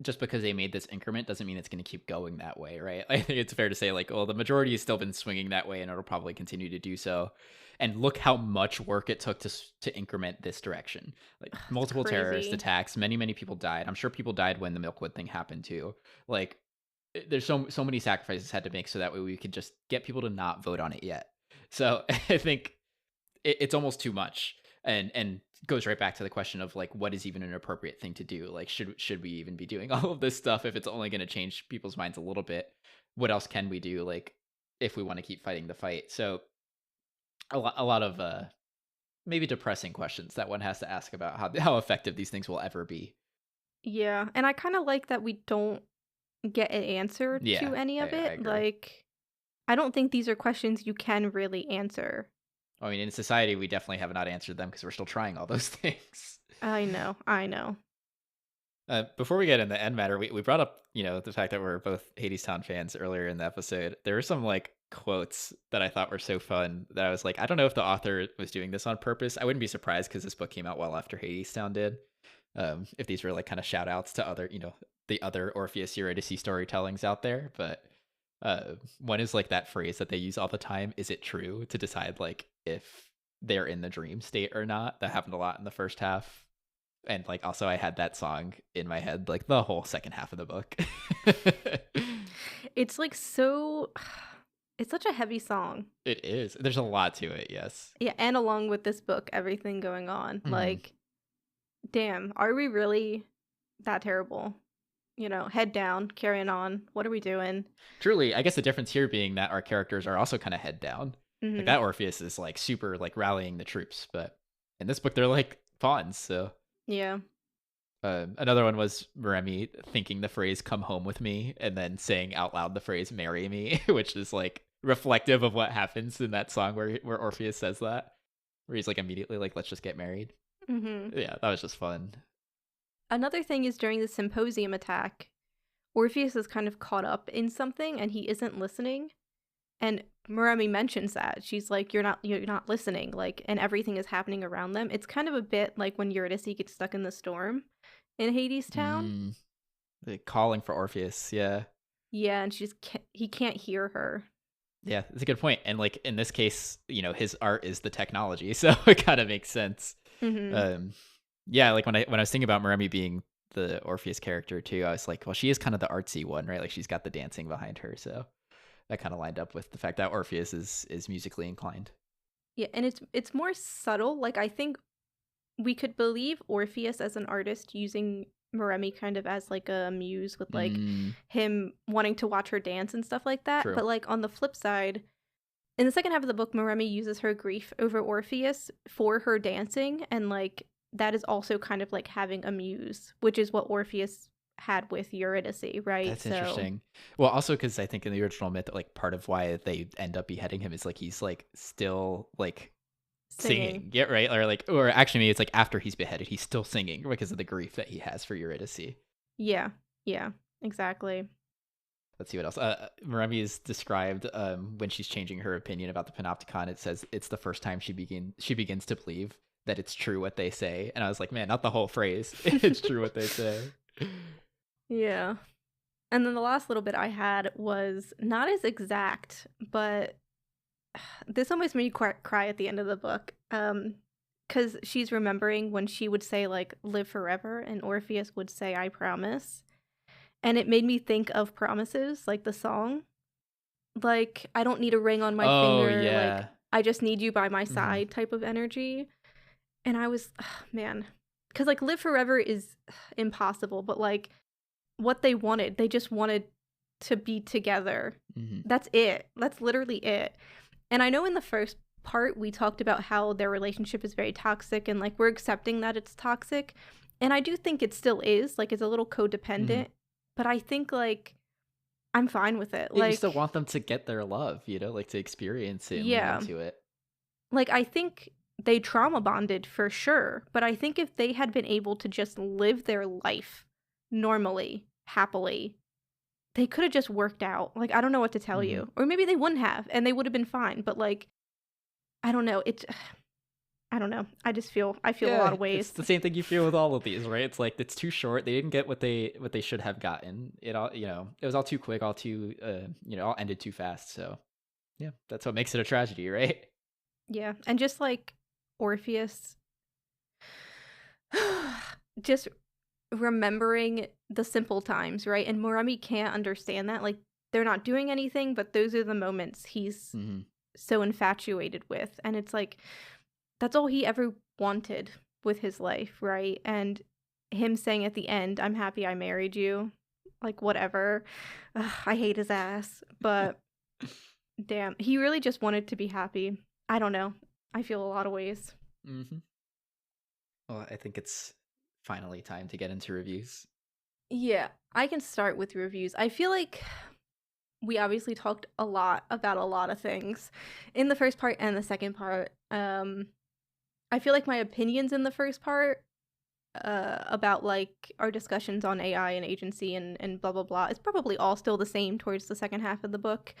just because they made this increment doesn't mean it's going to keep going that way, right? I think it's fair to say like, well, the majority has still been swinging that way, and it'll probably continue to do so. And look how much work it took to increment this direction. Like It's multiple terrorist crazy. attacks, many people died. I'm sure people died when the Milkwood thing happened too. Like there's so many sacrifices had to make so that way we could just get people to not vote on it yet. So I think it's almost too much and goes right back to the question of like what is even an appropriate thing to do. Like should we even be doing all of this stuff if it's only going to change people's minds a little bit? What else can we do, like if we want to keep fighting the fight? So a lot of maybe depressing questions that one has to ask about how effective these things will ever be. Yeah, and I kind of like that we don't get an answer Yeah, to any of I it. agree. Like, I don't think these are questions you can really answer. I mean, in society we definitely have not answered them because we're still trying all those things. I know, I know. Before we get in the end matter, we brought up, the fact that we're both Hades Town fans earlier in the episode. There were some like quotes that I thought were so fun that I was like, I don't know if the author was doing this on purpose. I wouldn't be surprised because this book came out well after Hades Town did. If these were like kind of shout outs to other, the other Orpheus Eurydice storytellings out there. But one is like that phrase that they use all the time. Is it true to decide like if they're in the dream state or not? That happened a lot in the first half. And like also I had that song in my head like the whole second half of the book. It's like so it's such a heavy song. It is. There's a lot to it, yes. Yeah, and along with this book, everything going on. Mhm. Like, damn, are we really that terrible? Head down, carrying on. What are we doing? Truly, I guess the difference here being that our characters are also kind of head down. Like Hmm. that Orpheus is like super like rallying the troops, but in this book they're like pawns. So Yeah. another one was Moremi thinking the phrase "come home with me" and then saying out loud the phrase "marry me," which is like reflective of what happens in that song where Orpheus says that, where he's like immediately like, "Let's just get married." Hmm. Yeah, that was just fun. Another thing is during the symposium attack, Orpheus is kind of caught up in something and he isn't listening. And Moremi mentions that. She's like, you're not listening, like, and everything is happening around them. It's kind of a bit like when Eurydice gets stuck in the storm in Hades Town. Mm, like calling for Orpheus. Yeah. Yeah, and he can't hear her. Yeah, that's a good point. And like in this case, his art is the technology, so it kind of makes sense. Mm-hmm. Um, yeah, like when I was thinking about Moremi being the Orpheus character too, I was like, well, she is kind of the artsy one, right? Like she's got the dancing behind her, so that kind of lined up with the fact that Orpheus is musically inclined. Yeah, and it's more subtle. Like, I think we could believe Orpheus as an artist using Moremi kind of as like a muse with like Mm, him wanting to watch her dance and stuff like that. true. But like on the flip side, in the second half of the book, Moremi uses her grief over Orpheus for her dancing, and like that is also kind of like having a muse, which is what Orpheus had with Eurydice, right? That's So interesting. Well, also because I think in the original myth, like part of why they end up beheading him is like he's like still like singing. singing, yeah, right, or actually maybe it's like after he's beheaded, he's still singing because of the grief that he has for Eurydice. Yeah, yeah, exactly. Let's see what else. Moremi is described when she's changing her opinion about the Panopticon. It says it's the first time she begins to believe that it's true what they say, and I was like, man, not the whole phrase. It's true what they say. Yeah. And then the last little bit I had was not as exact, but this almost made me cry at the end of the book. Because she's remembering when she would say, like, live forever, and Orpheus would say, I promise. And it made me think of Promises, like the song. Like, I don't need a ring on my Oh finger, like, yeah. I just need you by my Hmm. side type of energy. And I was, man. Because, like, live forever is impossible, but, like, what they just wanted to be together. Hmm. That's it. That's literally it. And I know in the first part we talked about how their relationship is very toxic and like we're accepting that it's toxic. And I do think it still is, like it's a little Hmm. codependent, but I think like I'm fine with it. Yeah, you still Like want them to get their love, like to experience it and lean yeah. into it. Like I think they trauma bonded for sure, but I think if they had been able to just live their life normally, happily, they could have just worked out. Like I don't know what to tell Hmm. you. Or maybe they wouldn't have and they would have been fine, but like I don't know. I don't know. I feel a lot Yeah, of it's ways. the same thing you feel with all of these, right? It's like it's too short. They didn't get what they should have gotten. It all, it was all too quick, all too, all ended too fast. So yeah, that's what makes it a tragedy, right? Yeah. And just like Orpheus just remembering the simple times, right? And Moremi can't understand that. Like they're not doing anything, but those are the moments he's Hmm. so infatuated with. And it's like that's all he ever wanted with his life, right? And him saying at the end, I'm happy I married you. Like whatever. Ugh, I hate his ass. But damn, he really just wanted to be happy. I don't know. I feel a lot of ways. Hmm. Well, I think it's finally time to get into reviews. Yeah, I can start with reviews. I feel like we obviously talked a lot about a lot of things in the first part and the second part. I feel like my opinions in the first part about like our discussions on AI and agency and blah blah blah is probably all still the same towards the second half of the book.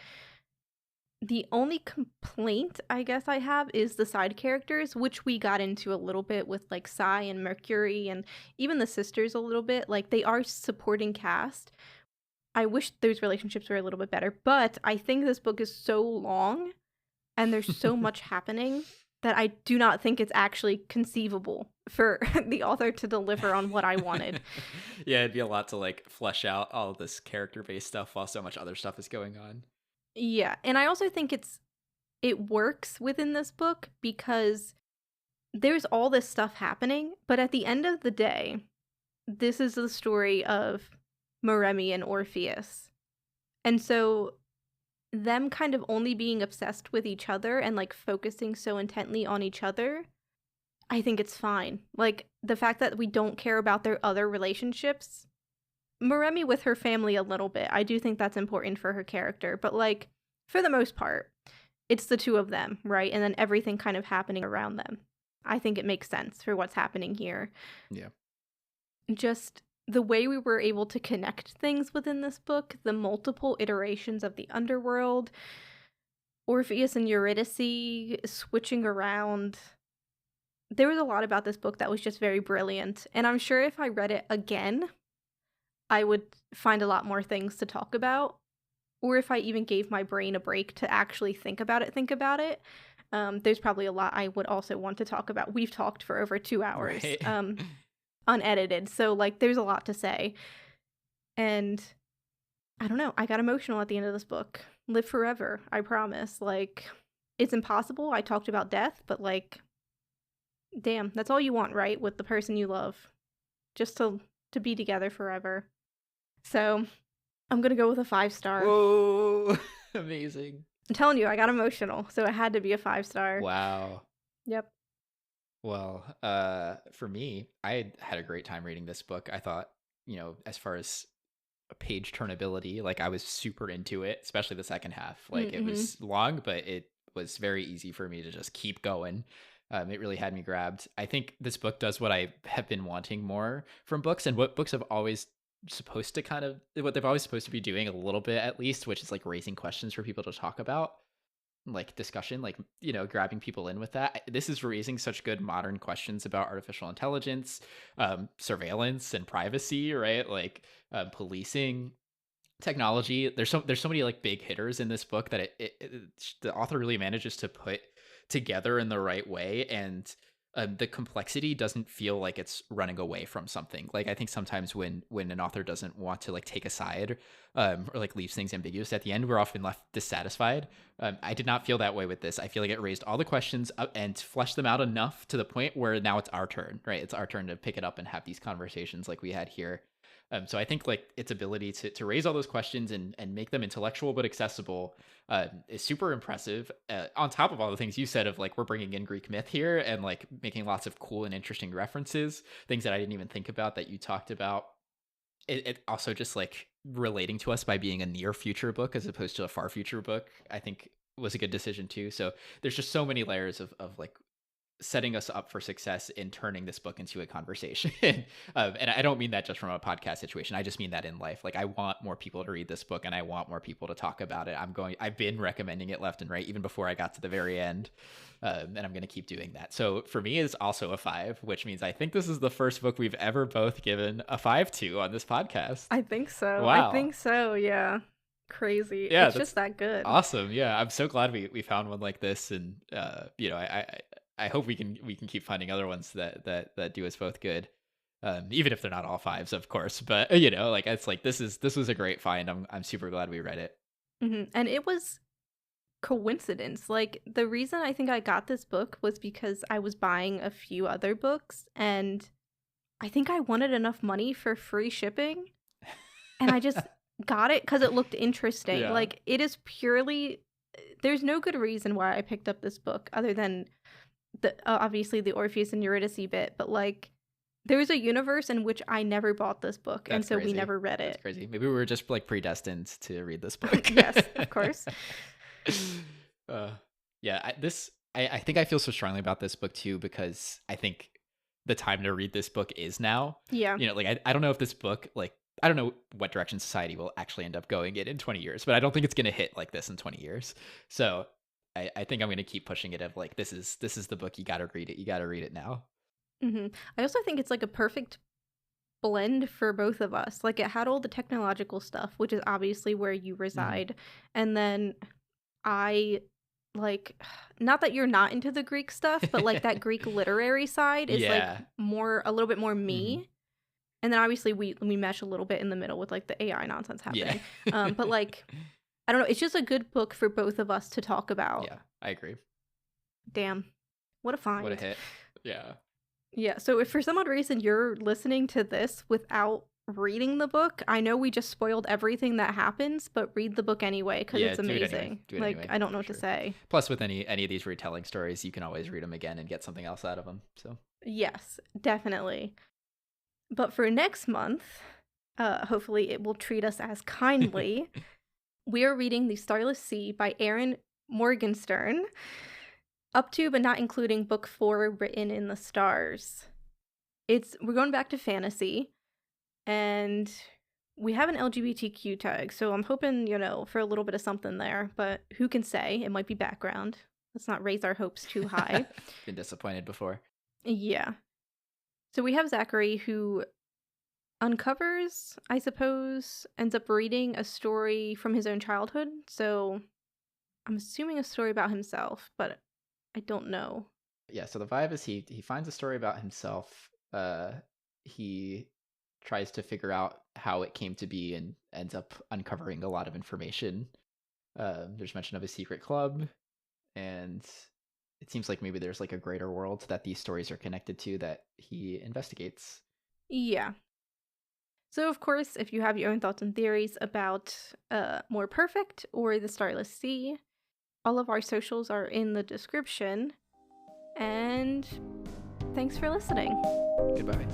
The only complaint I guess I have is the side characters, which we got into a little bit with like Sai and Mercury and even the sisters a little bit. Like they are supporting cast. I wish those relationships were a little bit better, but I think this book is so long and there's so much happening that I do not think it's actually conceivable for the author to deliver on what I wanted. Yeah, it'd be a lot to like flesh out all of this character based stuff while so much other stuff is going on. Yeah, and I also think it works within this book because there's all this stuff happening, but at the end of the day, this is the story of Moremi and Orpheus. And so them kind of only being obsessed with each other and like focusing so intently on each other, I think it's fine. Like the fact that we don't care about their other relationships, Moremi with her family a little bit. I do think that's important for her character, but like for the most part, it's the two of them, right? And then everything kind of happening around them. I think it makes sense for what's happening here. Yeah. Just the way we were able to connect things within this book, the multiple iterations of the underworld, Orpheus and Eurydice switching around. There was a lot about this book that was just very brilliant, and I'm sure if I read it again, I would find a lot more things to talk about, or if I even gave my brain a break to actually think about it. There's probably a lot I would also want to talk about. We've talked for over 2 hours, Right. unedited, so, like, there's a lot to say, and I don't know, I got emotional at the end of this book. Live forever, I promise. Like, it's impossible. I talked about death, but, like, damn, that's all you want, right? With the person you love. Just to be together forever. So, I'm gonna go with a 5-star. Whoa. Amazing. I'm telling you, I got emotional, so it had to be a 5-star. Wow. Yep. Well, for me, I had a great time reading this book. I thought, as far as page turnability, like I was super into it, especially the second half. Like it was long, but it was very easy for me to just keep going. It really had me grabbed. I think this book does what I have been wanting more from books, and what books have always supposed to kind of what they've always supposed to be doing a little bit at least, which is like raising questions for people to talk about, like discussion, like grabbing people in with that. This is raising such good modern questions about artificial intelligence, surveillance and privacy, right? Like policing, technology. There's so many like big hitters in this book that the author really manages to put together in the right way, and the complexity doesn't feel like it's running away from something. Like I think sometimes when an author doesn't want to like take a side, or like leaves things ambiguous at the end, we're often left dissatisfied. I did not feel that way with this. I feel like it raised all the questions up and fleshed them out enough to the point where now it's our turn, right? It's our turn to pick it up and have these conversations like we had here. So I think like its ability to raise all those questions and make them intellectual but accessible is super impressive. On top of all the things you said of like we're bringing in Greek myth here and like making lots of cool and interesting references, things that I didn't even think about that you talked about. It also just like relating to us by being a near future book as opposed to a far future book, I think was a good decision too. So there's just so many layers of like setting us up for success in turning this book into a conversation. And I don't mean that just from a podcast situation. I just mean that in life. Like I want more people to read this book and I want more people to talk about it. I've been recommending it left and right, even before I got to the very end. And I'm going to keep doing that. So for me, it's also a 5, which means I think this is the first book we've ever both given a 5 to on this podcast. I think so. Wow. I think so, yeah. Crazy. Yeah, it's just that good. Awesome. Yeah, I'm so glad we found one like this, and I hope we can keep finding other ones that do us both good, even if they're not all 5s, of course. But like it's like this was a great find. I'm super glad we read it. And it was coincidence. Like the reason I think I got this book was because I was buying a few other books, and I think I wanted enough money for free shipping, and I just got it because it looked interesting. Yeah. Like it is purely. There's no good reason why I picked up this book other than obviously the Orpheus and Eurydice bit, but like there's a universe in which I never bought this book, and so crazy. we never read it. That's crazy. Maybe we were just like predestined to read this book. Yes, of course. Yeah, I think I feel so strongly about this book too, because I think the time to read this book is now. Yeah. Like I don't know if this book, like I don't know what direction society will actually end up going in 20 years, but I don't think it's going to hit like this in 20 years. So I think I'm going to keep pushing it of like, this is the book. You got to read it. You got to read it now. I also think it's like a perfect blend for both of us. Like it had all the technological stuff, which is obviously where you reside. And then I like, not that you're not into the Greek stuff, but like that Greek literary side is like a little bit more me. And then obviously we mesh a little bit in the middle with like the AI nonsense happening. But like, I don't know. It's just a good book for both of us to talk about. Yeah, I agree. Damn. What a find. What a hit. Yeah. Yeah. So if for some odd reason you're listening to this without reading the book, I know we just spoiled everything that happens, but read the book anyway because it's amazing. I don't know what to say. Plus, with any of these retelling stories, you can always read them again and get something else out of them. So yes, definitely. But for next month, hopefully it will treat us as kindly. We are reading The Starless Sea by Erin Morgenstern, up to but not including book 4, Written in the Stars. We're going back to fantasy, and We have an LGBTQ tag, so I'm hoping, for a little bit of something there, but who can say? It might be background. Let's not raise our hopes too high. Been disappointed before. Yeah. So we have Zachary who uncovers, I suppose, ends up reading a story from his own childhood. So I'm assuming a story about himself, but I don't know. Yeah, so the vibe is he finds a story about himself. He tries to figure out how it came to be and ends up uncovering a lot of information. There's mention of a secret club, and it seems like maybe there's like a greater world that these stories are connected to that he investigates. Yeah. So, of course, if you have your own thoughts and theories about More Perfect or The Starless Sea, all of our socials are in the description. And thanks for listening. Goodbye.